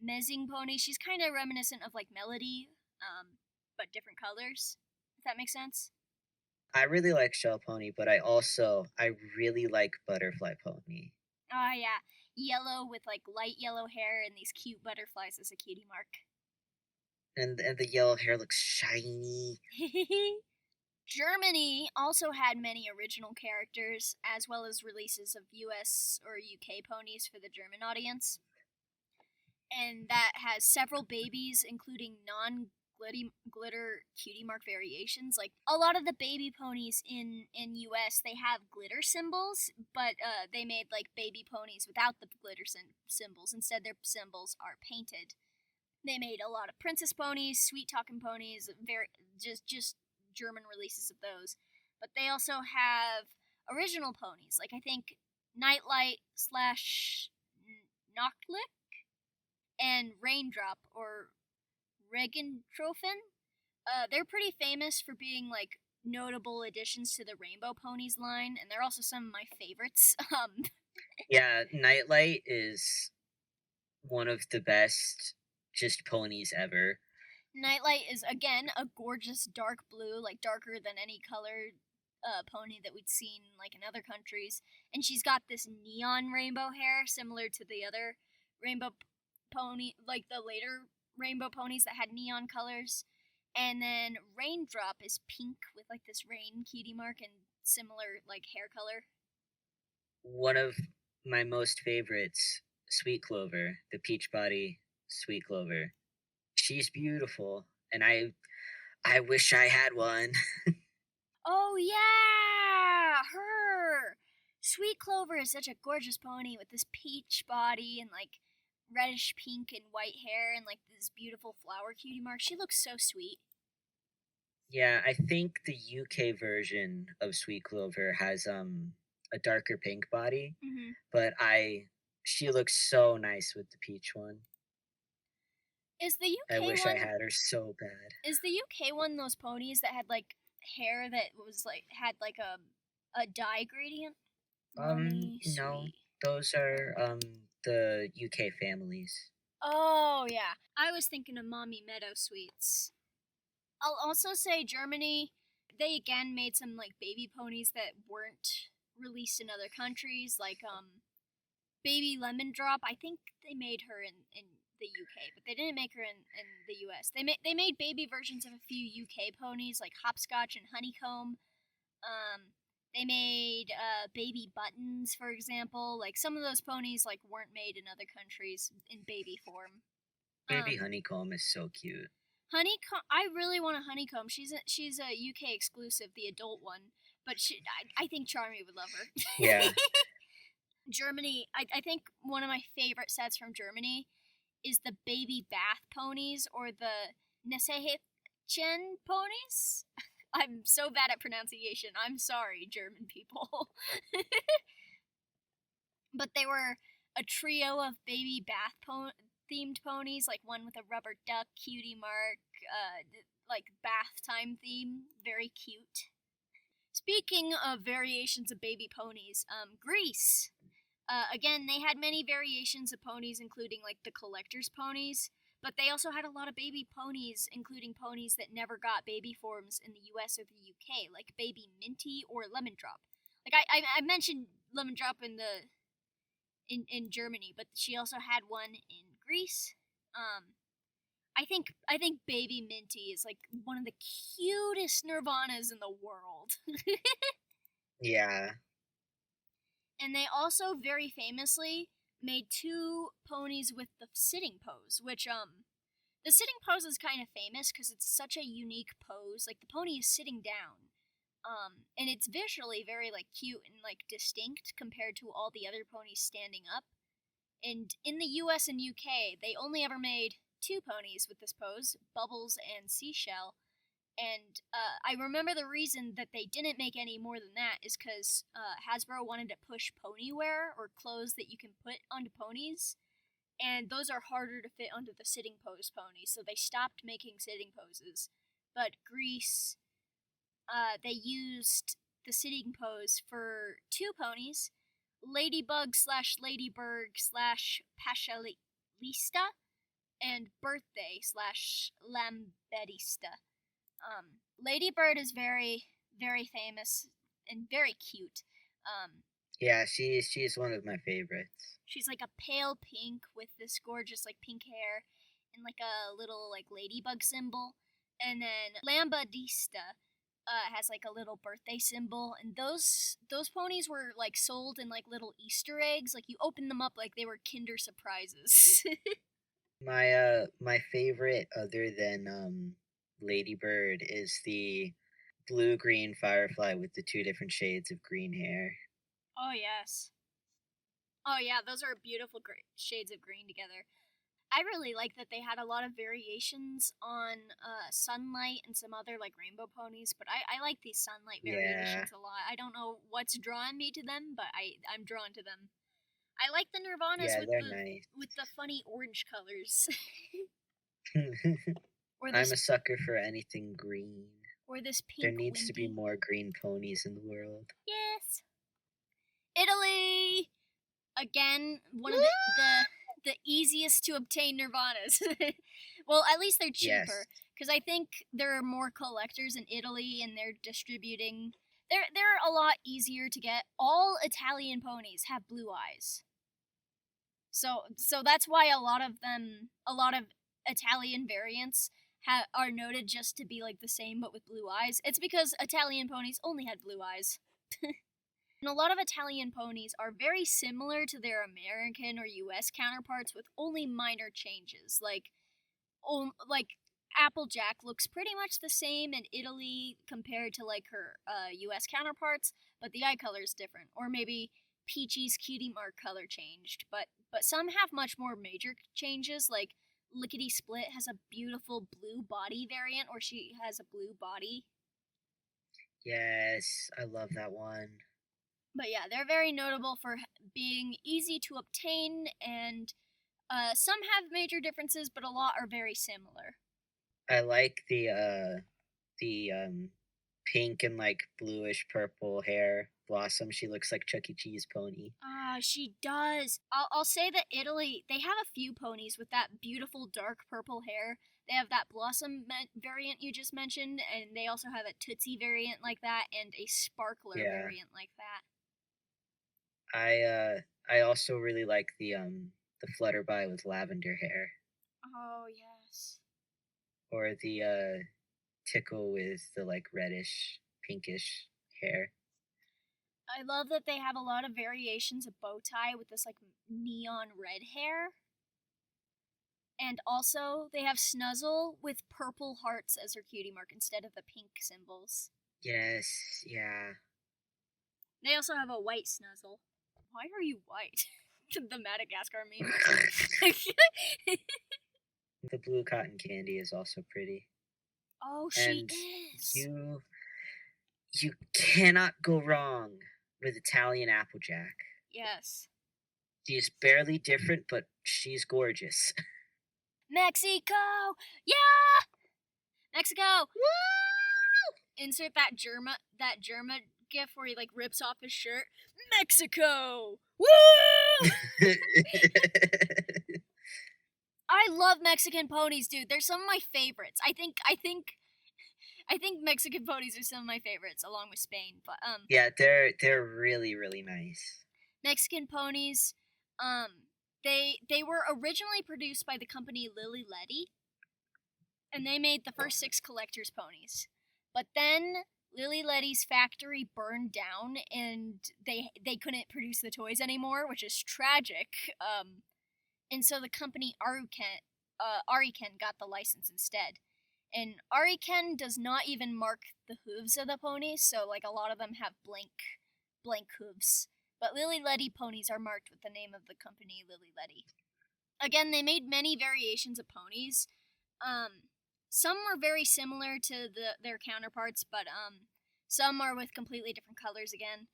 Mezzing Pony. She's kind of reminiscent of like Melody, but different colors. If that makes sense. I really like Shell Pony, but I really like Butterfly Pony. Oh yeah, yellow with like light yellow hair and these cute butterflies as a cutie mark. And the yellow hair looks shiny. Germany also had many original characters, as well as releases of US or UK ponies for the German audience. And that has several babies, including glitter cutie mark variations. Like a lot of the baby ponies in US, they have glitter symbols, but they made like baby ponies without the glitter symbols. Instead, their symbols are painted. They made a lot of princess ponies, sweet talking ponies, very just German releases of those. But they also have original ponies, like I think Nightlight slash Nachtlick and Raindrop or Regentrophen. They're pretty famous for being like notable additions to the Rainbow Ponies line, and they're also some of my favorites. Yeah, Nightlight is one of the best just ponies ever. Nightlight is again a gorgeous dark blue, like darker than any colored pony that we'd seen like in other countries, and she's got this neon rainbow hair similar to the other rainbow pony, like the later rainbow ponies that had neon colors. And then Raindrop is pink with like this rain cutie mark and similar like hair color. One of my most favorites, Sweet Clover, the peach body Sweet Clover. She's beautiful, and I wish I had one. Oh yeah, her. Sweet Clover is such a gorgeous pony with this peach body and like reddish pink and white hair and like this beautiful flower cutie mark. She looks so sweet. Yeah, I think the UK version of Sweet Clover has a darker pink body, Mm-hmm. but she looks so nice with the peach one. Is the UK I wish one? I had her so bad. Is the UK one those ponies that had like hair that was like had like a dye gradient? Mommy No, Sweet. those are the UK families. Oh yeah, I was thinking of Mommy Meadow Sweets. I'll also say Germany. They again made some like baby ponies that weren't released in other countries, like Baby Lemon Drop. I think they made her in the UK, but they didn't make her in the US. They made baby versions of a few UK ponies like Hopscotch and Honeycomb. They made Baby Buttons, for example. Like some of those ponies like weren't made in other countries in baby form. Baby Honeycomb is so cute. Honeycomb. I really want a Honeycomb. She's a UK exclusive, the adult one. But I think Charmy would love her. Yeah. Germany. I think one of my favorite sets from Germany is the baby bath ponies or the Nesehätchen ponies. I'm so bad at pronunciation. I'm sorry, German people. But they were a trio of baby bath themed ponies, like one with a rubber duck cutie mark, like bath time theme. Very cute. Speaking of variations of baby ponies, Greece. Again, they had many variations of ponies, including like the collector's ponies, but they also had a lot of baby ponies, including ponies that never got baby forms in the US or the UK, like Baby Minty or Lemon Drop. Like I mentioned Lemon Drop in Germany, but she also had one in Greece. I think Baby Minty is like one of the cutest Nirvanas in the world. Yeah. And they also very famously made two ponies with the sitting pose, which the sitting pose is kind of famous because it's such a unique pose. Like the pony is sitting down, And it's visually very like cute and like distinct compared to all the other ponies standing up. And in the US and UK, they only ever made two ponies with this pose, Bubbles and Seashell. And I remember the reason that they didn't make any more than that is because Hasbro wanted to push pony wear, or clothes that you can put onto ponies, and those are harder to fit onto the sitting pose ponies, so they stopped making sitting poses. But Greece, they used the sitting pose for two ponies, Ladybug slash Ladybird slash Pashalista, and Birthday slash Lambetista. Ladybird is very, very famous and very cute. Yeah, she's one of my favorites. She's like a pale pink with this gorgeous like pink hair and like a little like ladybug symbol. And then Lambadista has like a little birthday symbol, and those ponies were like sold in like little Easter eggs. Like you open them up like they were Kinder surprises. My favorite other than Ladybird is the blue-green Firefly with the two different shades of green hair. Oh yes. Oh yeah, those are beautiful shades of green together. I really like that they had a lot of variations on Sunlight and some other like rainbow ponies, but I like these Sunlight variations a lot. I don't know what's drawing me to them, but I'm drawn to them. I like the Nirvanas nice. with the funny orange colors. I'm a sucker for anything green. Or this pink. There needs to be more green ponies in the world. Yes. Italy! Again, one of the easiest to obtain Nirvanas. Well, at least they're cheaper, because I think there are more collectors in Italy, and they're distributing. They're a lot easier to get. All Italian ponies have blue eyes. So that's why a lot of Italian variants are noted just to be like the same but with blue eyes. It's because Italian ponies only had blue eyes. And a lot of Italian ponies are very similar to their American or US counterparts with only minor changes. Like Applejack looks pretty much the same in Italy compared to like her US counterparts, but the eye color is different. Or maybe Peachy's cutie mark color changed, but some have much more major changes. Like Lickety Split has a beautiful blue body variant, or she has a blue body. Yes, I love that one. But yeah, they're very notable for being easy to obtain, and some have major differences, but a lot are very similar. I like the pink and like bluish purple hair Blossom. She looks like Chuck E. Cheese pony. She does. I'll say that Italy, they have a few ponies with that beautiful dark purple hair. They have that Blossom variant you just mentioned, and they also have a Tootsie variant like that, and a Sparkler variant like that. I also really like the Flutterby with lavender hair. Oh yes. Or the Tickle with the like reddish, pinkish hair. I love that they have a lot of variations of Bowtie with this like neon red hair. And also, they have Snuzzle with purple hearts as her cutie mark instead of the pink symbols. Yes, yeah. They also have a white Snuzzle. Why are you white? The Madagascar meme. The blue cotton candy is also pretty. Oh, she is. You cannot go wrong with Italian Applejack. Yes. She's barely different, but she's gorgeous. Mexico! Yeah! Mexico! Woo! Insert that Germa gif where he like rips off his shirt. Mexico! Woo! I love Mexican ponies, dude. They're some of my favorites. I think Mexican ponies are some of my favorites, along with Spain. But yeah, they're really, really nice. Mexican ponies, they were originally produced by the company Lily Letty, and they made the first 6 collector's ponies. But then Lily Letty's factory burned down, and they couldn't produce the toys anymore, which is tragic. And so the company Ariken got the license instead. And Ariken does not even mark the hooves of the ponies, so like a lot of them have blank hooves. But Lily Letty ponies are marked with the name of the company, Lily Letty. Again, they made many variations of ponies. Some were very similar to their counterparts, but some are with completely different colors again.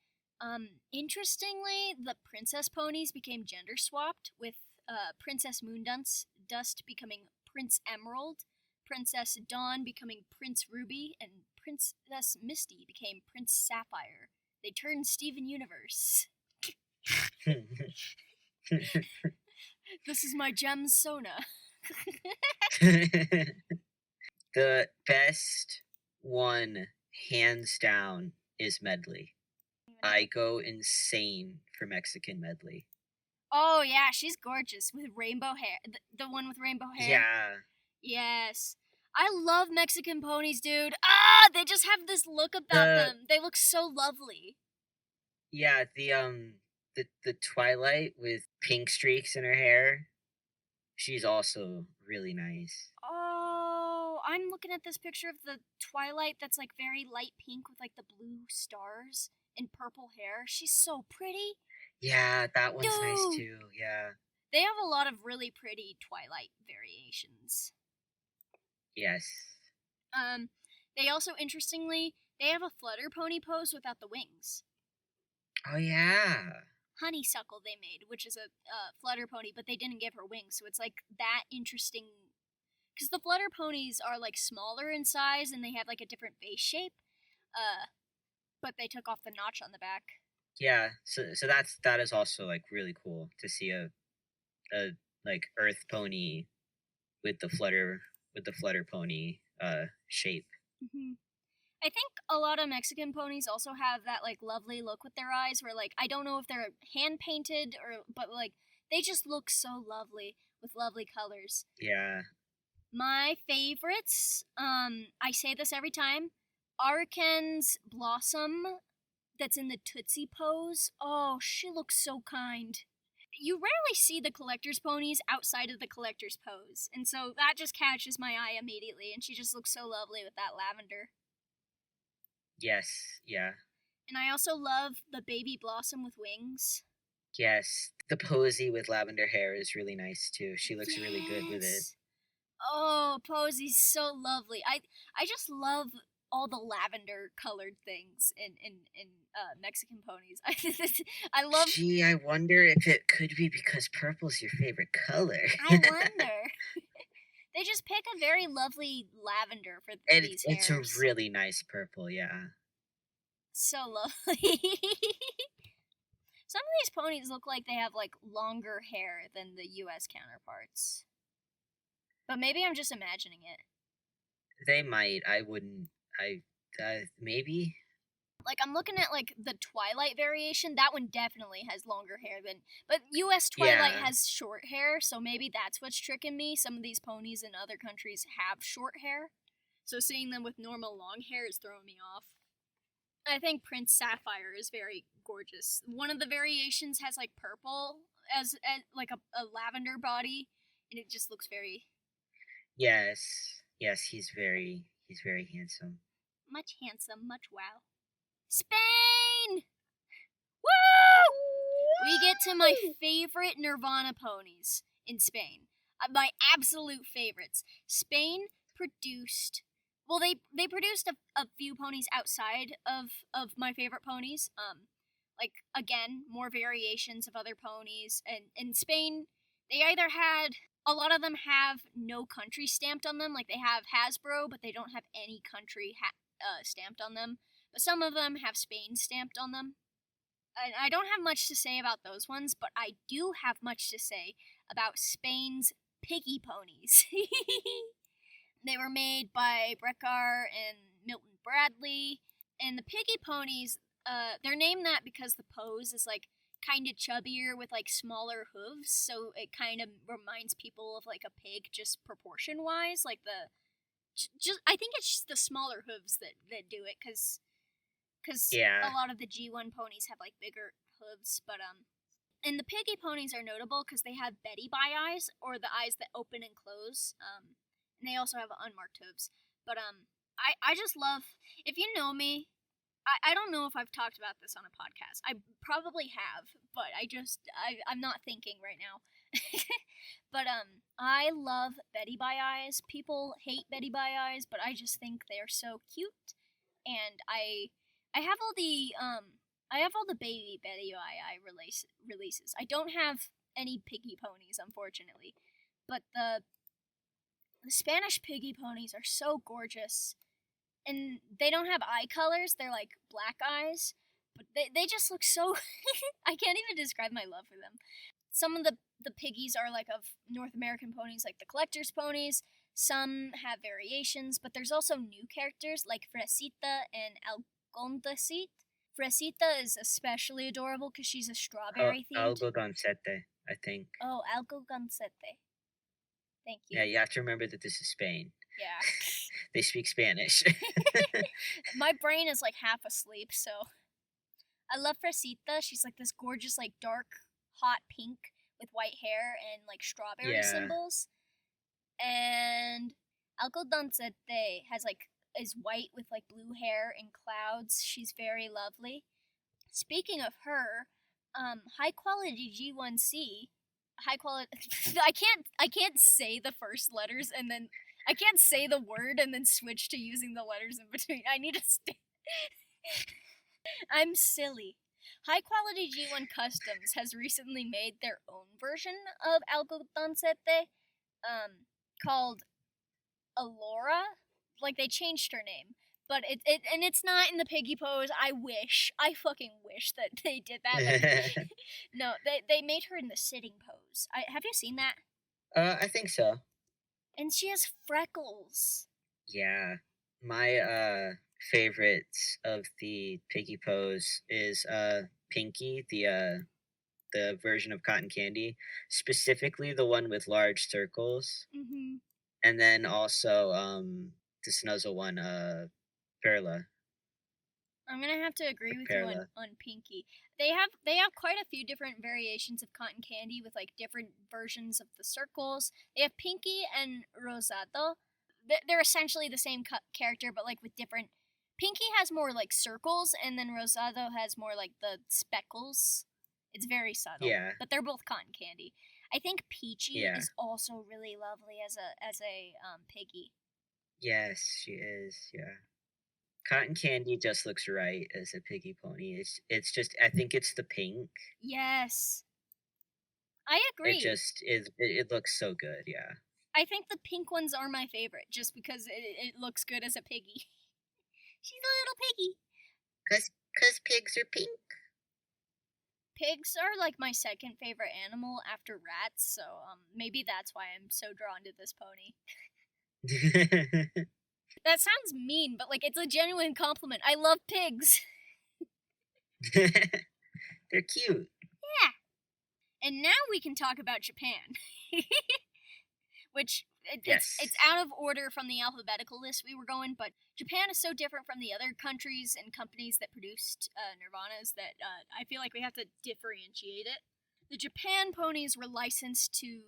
Interestingly, the princess ponies became gender swapped, with Princess Moondust becoming Prince Emerald, Princess Dawn becoming Prince Ruby, and Princess Misty became Prince Sapphire. They turned Steven Universe. This is my gem Sona. The best one, hands down, is Medley. I go insane for Mexican Medley. Oh yeah, she's gorgeous with rainbow hair. The one with rainbow hair. Yeah. Yes. I love Mexican ponies, dude. They just have this look about them. They look so lovely. Yeah, the Twilight with pink streaks in her hair. She's also really nice. Oh, I'm looking at this picture of the Twilight that's like very light pink with like the blue stars and purple hair. She's so pretty. Yeah, that one's nice too. Yeah. They have a lot of really pretty Twilight variations. Yes. They also, interestingly, they have a flutter pony pose without the wings. Oh yeah. Honeysuckle they made, which is a flutter pony, but they didn't give her wings, so it's like that interesting. Because the flutter ponies are like smaller in size and they have like a different face shape, but they took off the notch on the back. Yeah, so that is also like really cool to see a like earth pony with the flutter pony shape. Mm-hmm. I think a lot of Mexican ponies also have that like lovely look with their eyes, where like I don't know if they're hand painted but like they just look so lovely with lovely colors. Yeah. My favorites, I say this every time, Ariken's Blossom, that's in the Tootsie pose. Oh, she looks so kind. You rarely see the collector's ponies outside of the collector's pose, and so that just catches my eye immediately, and she just looks so lovely with that lavender. Yes, yeah. And I also love the baby Blossom with wings. Yes, the Posy with lavender hair is really nice too. She looks really good with it. Oh, Posy's so lovely. I just love all the lavender colored things in Mexican ponies. I love. Gee, I wonder if it could be because purple's your favorite color. I wonder. They just pick a very lovely lavender for these hairs. It's a really nice purple, yeah. So lovely. Some of these ponies look like they have like longer hair than the U.S. counterparts. But maybe I'm just imagining it. They might. I wouldn't. Maybe. Like I'm looking at like the Twilight variation. That one definitely has longer hair than. But U.S. Twilight has short hair, so maybe that's what's tricking me. Some of these ponies in other countries have short hair, so seeing them with normal long hair is throwing me off. I think Prince Sapphire is very gorgeous. One of the variations has like purple as like a lavender body, and it just looks very. Yes, he's very handsome. Much handsome, much wow. Spain! Woo! We get to my favorite Nirvana ponies in Spain. My absolute favorites. Spain produced. Well, they produced a few ponies outside of my favorite ponies. Like again, more variations of other ponies. And in Spain, they either had. A lot of them have no country stamped on them. Like they have Hasbro, but they don't have any country stamped on them. But some of them have Spain stamped on them. And I don't have much to say about those ones, but I do have much to say about Spain's piggy ponies. They were made by Brecar and Milton Bradley. And the piggy ponies, they're named that because the pose is like kind of chubbier with like smaller hooves, so it kind of reminds people of like a pig just proportion wise. Like just I think it's just the smaller hooves that do it, because a lot of the G1 ponies have like bigger hooves. But and the piggy ponies are notable because they have Betty Bye eyes, or the eyes that open and close. And they also have unmarked hooves. But I just love, if you know me, I don't know if I've talked about this on a podcast. I probably have, but I'm not thinking right now. But I love Betty by Eyes. People hate Betty by Eyes, but I just think they are so cute. And I have all the baby Betty by Eye releases. I don't have any piggy ponies, unfortunately, but the Spanish piggy ponies are so gorgeous, and they don't have eye colors. They're like black eyes, but they just look so. I can't even describe my love for them. Some of the piggies are like of North American ponies, like the collector's ponies. Some have variations, but there's also new characters like Fresita and Algondasit. Fresita is especially adorable because she's a strawberry themed. Algodoncete, I think. Oh, Algodoncete. Thank you. Yeah, you have to remember that this is Spain. Yeah. They speak Spanish. My brain is like half asleep, so I love Fresita. She's like this gorgeous, like dark, hot pink with white hair and like strawberry symbols. And Algodoncete is white with like blue hair and clouds. She's very lovely. Speaking of her, high quality G1C, high quality. I can't say the first letters and then I can't say the word and then switch to using the letters in between. I need to stay. I'm silly. High Quality G1 Customs has recently made their own version of Algodoncete, called Alora. Like, they changed her name. But it's not in the piggy pose. I fucking wish that they did that. No, they made her in the sitting pose. Have you seen that? I think so. And she has freckles. Yeah. My favorites of the piggy pose is Pinky, the version of cotton candy, specifically the one with large circles. Mm-hmm. And then also the Snuzzle one, Perla. I'm gonna have to agree with you on Pinky. They have quite a few different variations of cotton candy with like different versions of the circles. They have Pinky and Rosado. They're essentially the same character, but like with different. Pinky has more like circles, and then Rosado has more like the speckles. It's very subtle. Yeah. But they're both cotton candy. I think Peachy is also really lovely as a piggy. Yes, she is. Yeah. Cotton candy just looks right as a piggy pony. It's just, I think it's the pink. Yes. I agree. It looks so good, yeah. I think the pink ones are my favorite just because it looks good as a piggy. She's a little piggy. Cause pigs are pink. Pigs are like my second favorite animal after rats, so maybe that's why I'm so drawn to this pony. That sounds mean, but like it's a genuine compliment. I love pigs. They're cute. Yeah. And now we can talk about Japan. Which it's out of order from the alphabetical list we were going, but Japan is so different from the other countries and companies that produced Nirvanas that I feel like we have to differentiate it. The Japan ponies were licensed to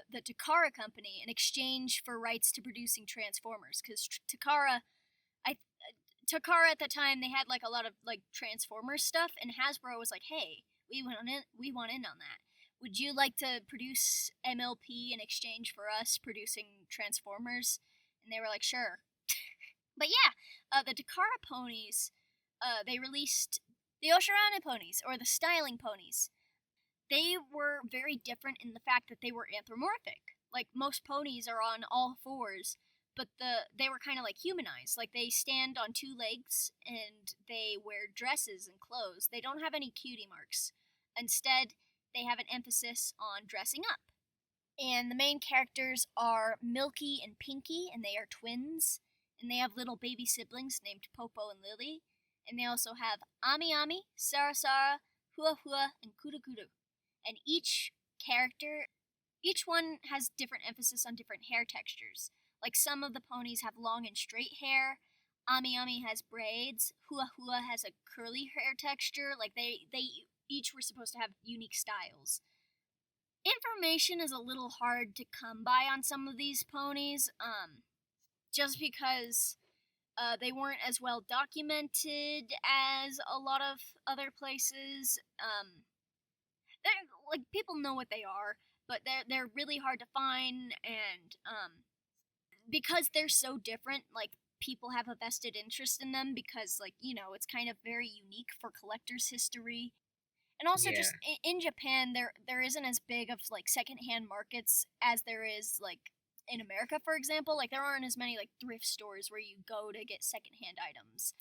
the Takara company in exchange for rights to producing Transformers, because Takara at the time, they had like a lot of like Transformers stuff, and Hasbro was like, hey, we want in on that. Would you like to produce MLP in exchange for us producing Transformers? And they were like, sure. But yeah, the Takara ponies, they released the Oshirane ponies, or the styling ponies. They were very different in the fact that they were anthropomorphic. Like, most ponies are on all fours, but they were kind of like humanized. Like, they stand on two legs, and they wear dresses and clothes. They don't have any cutie marks. Instead, they have an emphasis on dressing up. And the main characters are Milky and Pinky, and they are twins. And they have little baby siblings named Popo and Lily. And they also have Ami Ami, Sara Sara, Hua Hua, and Kuru Kuru. And each one has different emphasis on different hair textures. Like, some of the ponies have long and straight hair. Ami Ami has braids. Hua Hua has a curly hair texture. Like, they each were supposed to have unique styles. Information is a little hard to come by on some of these ponies. just because they weren't as well documented as a lot of other places. Like people know what they are, but they're really hard to find, and because they're so different, like people have a vested interest in them because, like, it's kind of very unique for collectors' history. And also, Yeah. just in Japan, there isn't as big of like secondhand markets as there is like in America, for example. Like there aren't as many like thrift stores where you go to get secondhand items.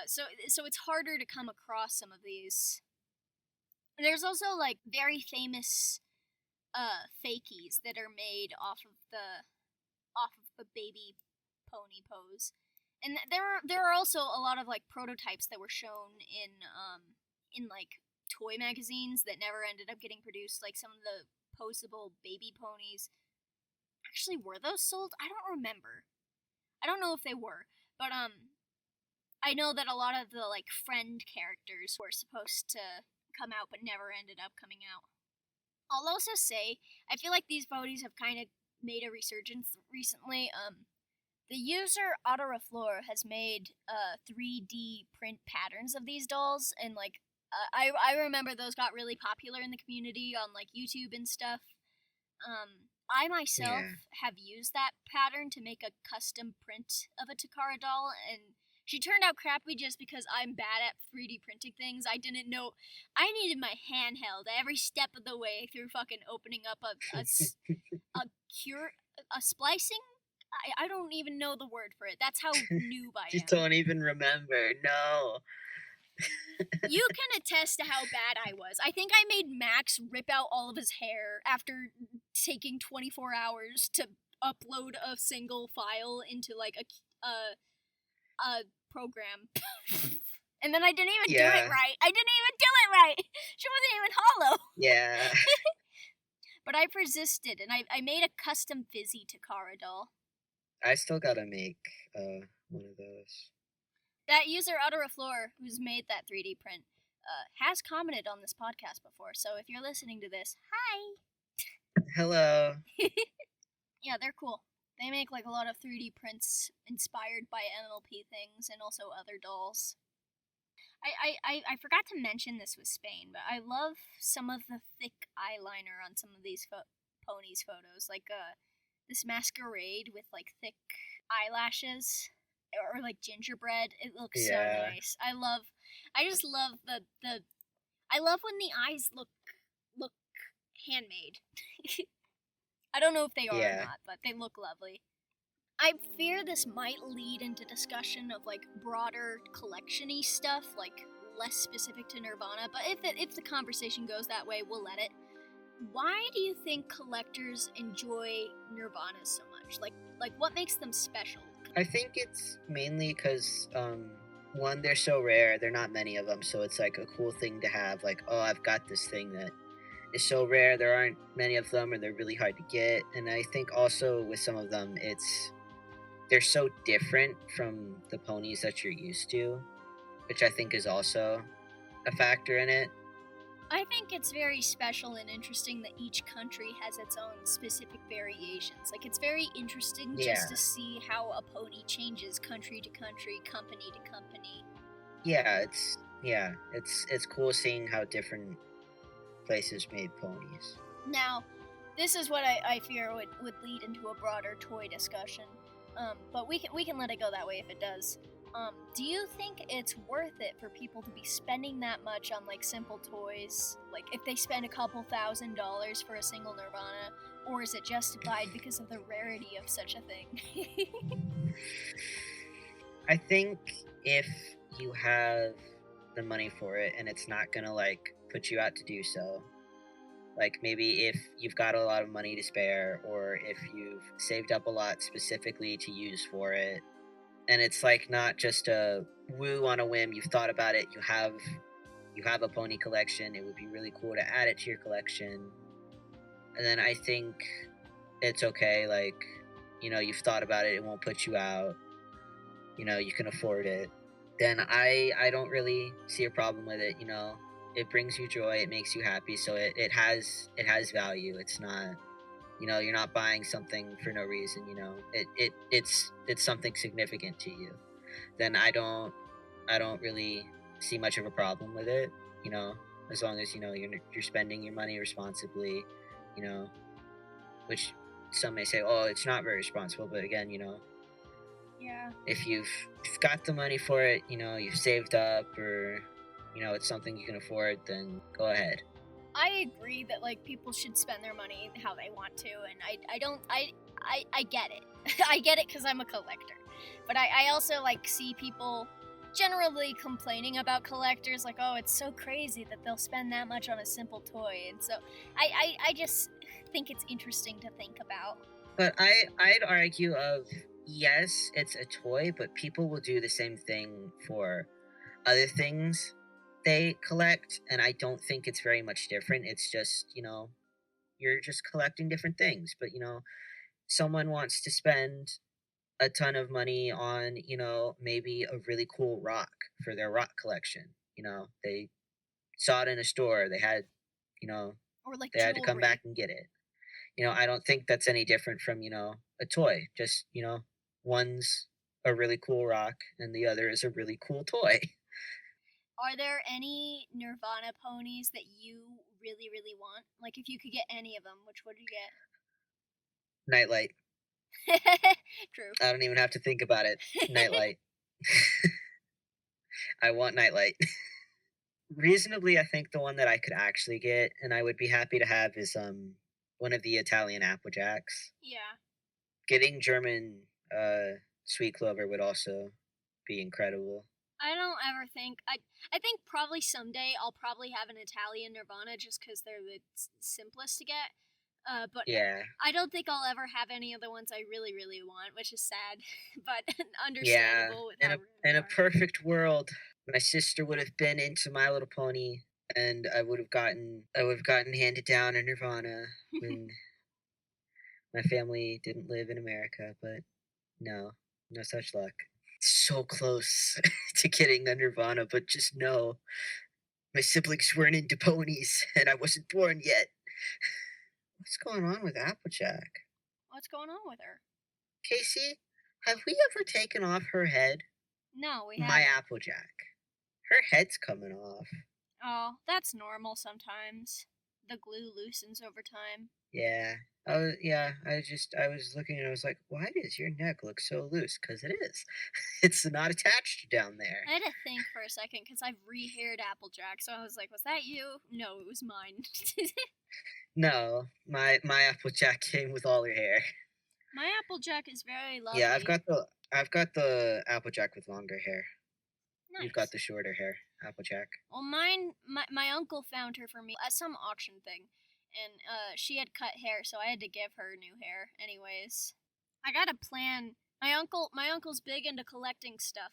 So it's harder to come across some of these. There's also like very famous fakies that are made off of the baby pony pose. And there are also a lot of like prototypes that were shown in like toy magazines that never ended up getting produced, like some of the posable baby ponies. Actually, were those sold? I don't remember. I don't know if they were, but I know that a lot of the like friend characters were supposed to come out but never ended up coming out. I'll also say I feel like these ponies have kind of made a resurgence recently. The user Autoreflor has made 3D print patterns of these dolls, and like I remember those got really popular in the community on like YouTube and stuff. I myself have used that pattern to make a custom print of a Takara doll, and she turned out crappy just because I'm bad at 3D printing things. I didn't know. I needed my handheld every step of the way through fucking opening up a splicing. I don't even know the word for it. That's how noob I am. You don't even remember. No. You can attest to how bad I was. I think I made Max rip out all of his hair after taking 24 hours to upload a single file into like a program. And then I didn't even do it right. She wasn't even hollow. Yeah. But I persisted, and I made a custom Fizzy Takara doll. I still gotta make one of those. That user Autoreflor, who's made that 3D print, has commented on this podcast before. So if you're listening to this, hi. Hello. Yeah, they're cool. They make like a lot of 3D prints inspired by MLP things and also other dolls. I forgot to mention this with Spain, but I love some of the thick eyeliner on some of these ponies photos, like this masquerade with like thick eyelashes or like gingerbread. It looks so nice. I just love I love when the eyes look handmade. I don't know if they are or not, but they look lovely. I fear this might lead into discussion of like broader collection-y stuff, like less specific to Nirvana, but if the conversation goes that way, we'll let it. Why do you think collectors enjoy Nirvanas so much? Like what makes them special? I think it's mainly because one, they're so rare, there are not many of them, so it's like a cool thing to have, like, oh, I've got this thing that is so rare, there aren't many of them, or they're really hard to get. And I think also with some of them, they're so different from the ponies that you're used to, which I think is also a factor in it. I think it's very special and interesting that each country has its own specific variations. Like, it's very interesting just to see how a pony changes country to country, company to company. It's cool seeing how different places made ponies. Now, this is what I fear would lead into a broader toy discussion. But we can let it go that way if it does. Do you think it's worth it for people to be spending that much on like simple toys? Like if they spend a couple $1,000s for a single Nirvana, or is it justified because of the rarity of such a thing? I think if you have the money for it and it's not gonna like put you out to do so, like maybe if you've got a lot of money to spare, or if you've saved up a lot specifically to use for it, and it's like not just a woo on a whim, you've thought about it, you have a pony collection, it would be really cool to add it to your collection, and then I think it's okay, like, you know, you've thought about it, it won't put you out, you know, you can afford it, then I don't really see a problem with it, you know. It brings you joy, it makes you happy, so it has value. It's not You're not buying something for no reason. It's something significant to you. Then I don't really see much of a problem with it. As long as you're spending your money responsibly. Which some may say, oh, it's not very responsible. But again, Yeah. if you've got the money for it, you've saved up, or it's something you can afford, then go ahead. I agree that like people should spend their money how they want to, and I get it. I get it because I'm a collector, but I also like see people generally complaining about collectors, like, oh, it's so crazy that they'll spend that much on a simple toy, and so I just think it's interesting to think about. But I'd argue of, yes, it's a toy, but people will do the same thing for other things they collect, and I don't think it's very much different. It's just, you're just collecting different things. But, someone wants to spend a ton of money on, maybe a really cool rock for their rock collection. They saw it in a store, they had, Or like they had to come jewelry. back and get it. I don't think that's any different from, a toy. Just, one's a really cool rock and the other is a really cool toy. Are there any Nirvana ponies that you really, really want? Like, if you could get any of them, which would you get? Nightlight. True. I don't even have to think about it. Nightlight. I want Nightlight. Reasonably, I think the one that I could actually get and I would be happy to have is one of the Italian Applejacks. Yeah. Getting German Sweet Clover would also be incredible. I don't ever think I think probably someday I'll probably have an Italian Nirvana just because they're the simplest to get. But yeah, I don't think I'll ever have any of the ones I really, really want, which is sad, but understandable. Yeah, With in a perfect world, my sister would have been into My Little Pony, and I would have gotten handed down a Nirvana when my family didn't live in America. But no such luck. So close to getting a Nirvana, but just no, my siblings weren't into ponies, and I wasn't born yet. What's going on with Applejack? What's going on with her? Casey, have we ever taken off her head? No, we haven't. My Applejack. Her head's coming off. Oh, that's normal sometimes. The glue loosens over time. Yeah. I was looking and I was like, why does your neck look so loose? Because it is. It's not attached down there. I had to think for a second because I've re-haired Applejack, so I was like, was that you? No, it was mine. No, my Applejack came with all her hair. My Applejack is very lovely. Yeah, I've got the Applejack with longer hair. Nice. You've got the shorter hair, Applejack. Well, my uncle found her for me at some auction thing, and she had cut hair, so I had to give her new hair. Anyways, I got a plan. My uncle's big into collecting stuff,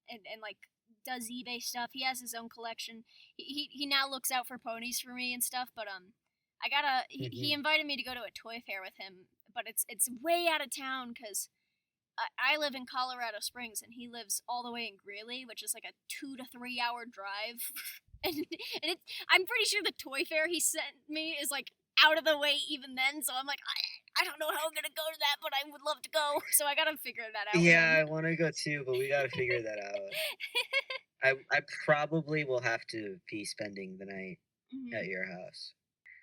and like does eBay stuff. He has his own collection. He now looks out for ponies for me and stuff. But he invited me to go to a toy fair with him, but it's way out of town because I live in Colorado Springs and he lives all the way in Greeley, which is like a 2 to 3 hour drive. and I'm pretty sure the toy fair he sent me is like out of the way even then. So I'm like, I don't know how I'm gonna go to that, but I would love to go. So I gotta figure that out. Yeah, I want to go too, but we gotta figure that out. I probably will have to be spending the night at your house.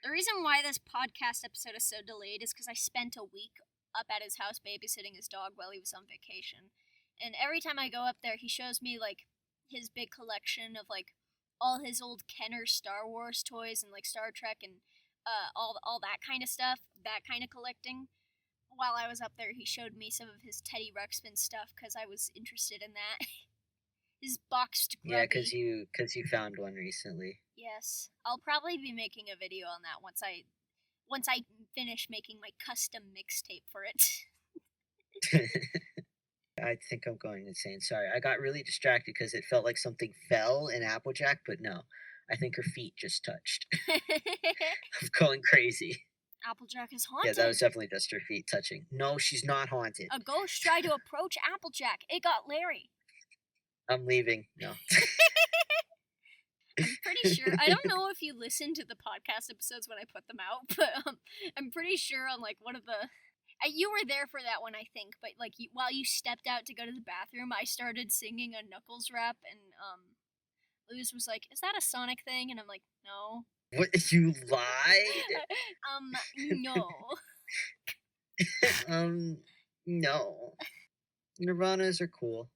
The reason why this podcast episode is so delayed is because I spent a week up at his house babysitting his dog while he was on vacation. And every time I go up there, he shows me like his big collection of like all his old Kenner Star Wars toys and like Star Trek and all that kind of stuff, that kind of collecting. While I was up there, he showed me some of his Teddy Ruxpin stuff because I was interested in that. His boxed grubby. Yeah, because you found one recently. Yes, I'll probably be making a video on that once I finish making my custom mixtape for it. I think I'm going insane. Sorry, I got really distracted because it felt like something fell in Applejack, but no, I think her feet just touched. I'm going crazy. Applejack is haunted. Yeah, that was definitely just her feet touching. No, she's not haunted. A ghost tried to approach Applejack. It got Larry. I'm leaving. No. I'm pretty pretty sure. I don't know if you listened to the podcast episodes when I put them out, but I'm pretty sure on like one of the. You were there for that one, I think. But like while you stepped out to go to the bathroom, I started singing a Knuckles rap, and Luz was like, "Is that a Sonic thing?" And I'm like, "No." What, you lied? No. No. Nirvanas are cool.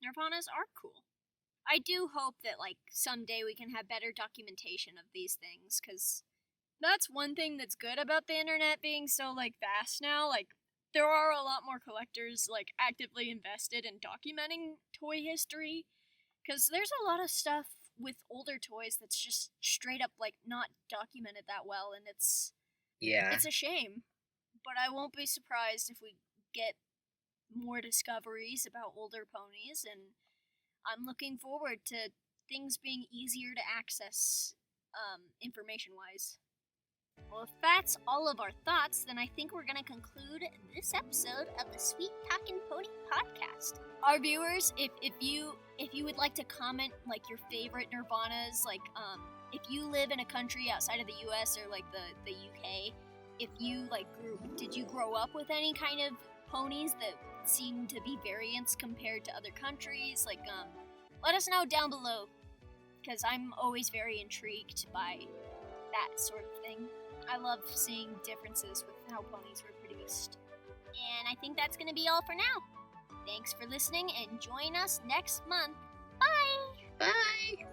Nirvanas are cool. I do hope that like someday we can have better documentation of these things, because that's one thing that's good about the internet being so like vast now. Like there are a lot more collectors like actively invested in documenting toy history, because there's a lot of stuff with older toys that's just straight up like not documented that well, and it's a shame. But I won't be surprised if we get more discoveries about older ponies, and I'm looking forward to things being easier to access information wise. Well, if that's all of our thoughts, then I think we're going to conclude this episode of the Sweet Talkin Pony podcast. Our viewers, if you would like to comment like your favorite Nirvanas, like if you live in a country outside of the US or like the UK, if you like did you grow up with any kind of ponies that seem to be variants compared to other countries? Like let us know down below, because I'm always very intrigued by that sort of thing. I love seeing differences with how ponies were produced. And I think that's going to be all for now. Thanks for listening, and join us next month. Bye! Bye!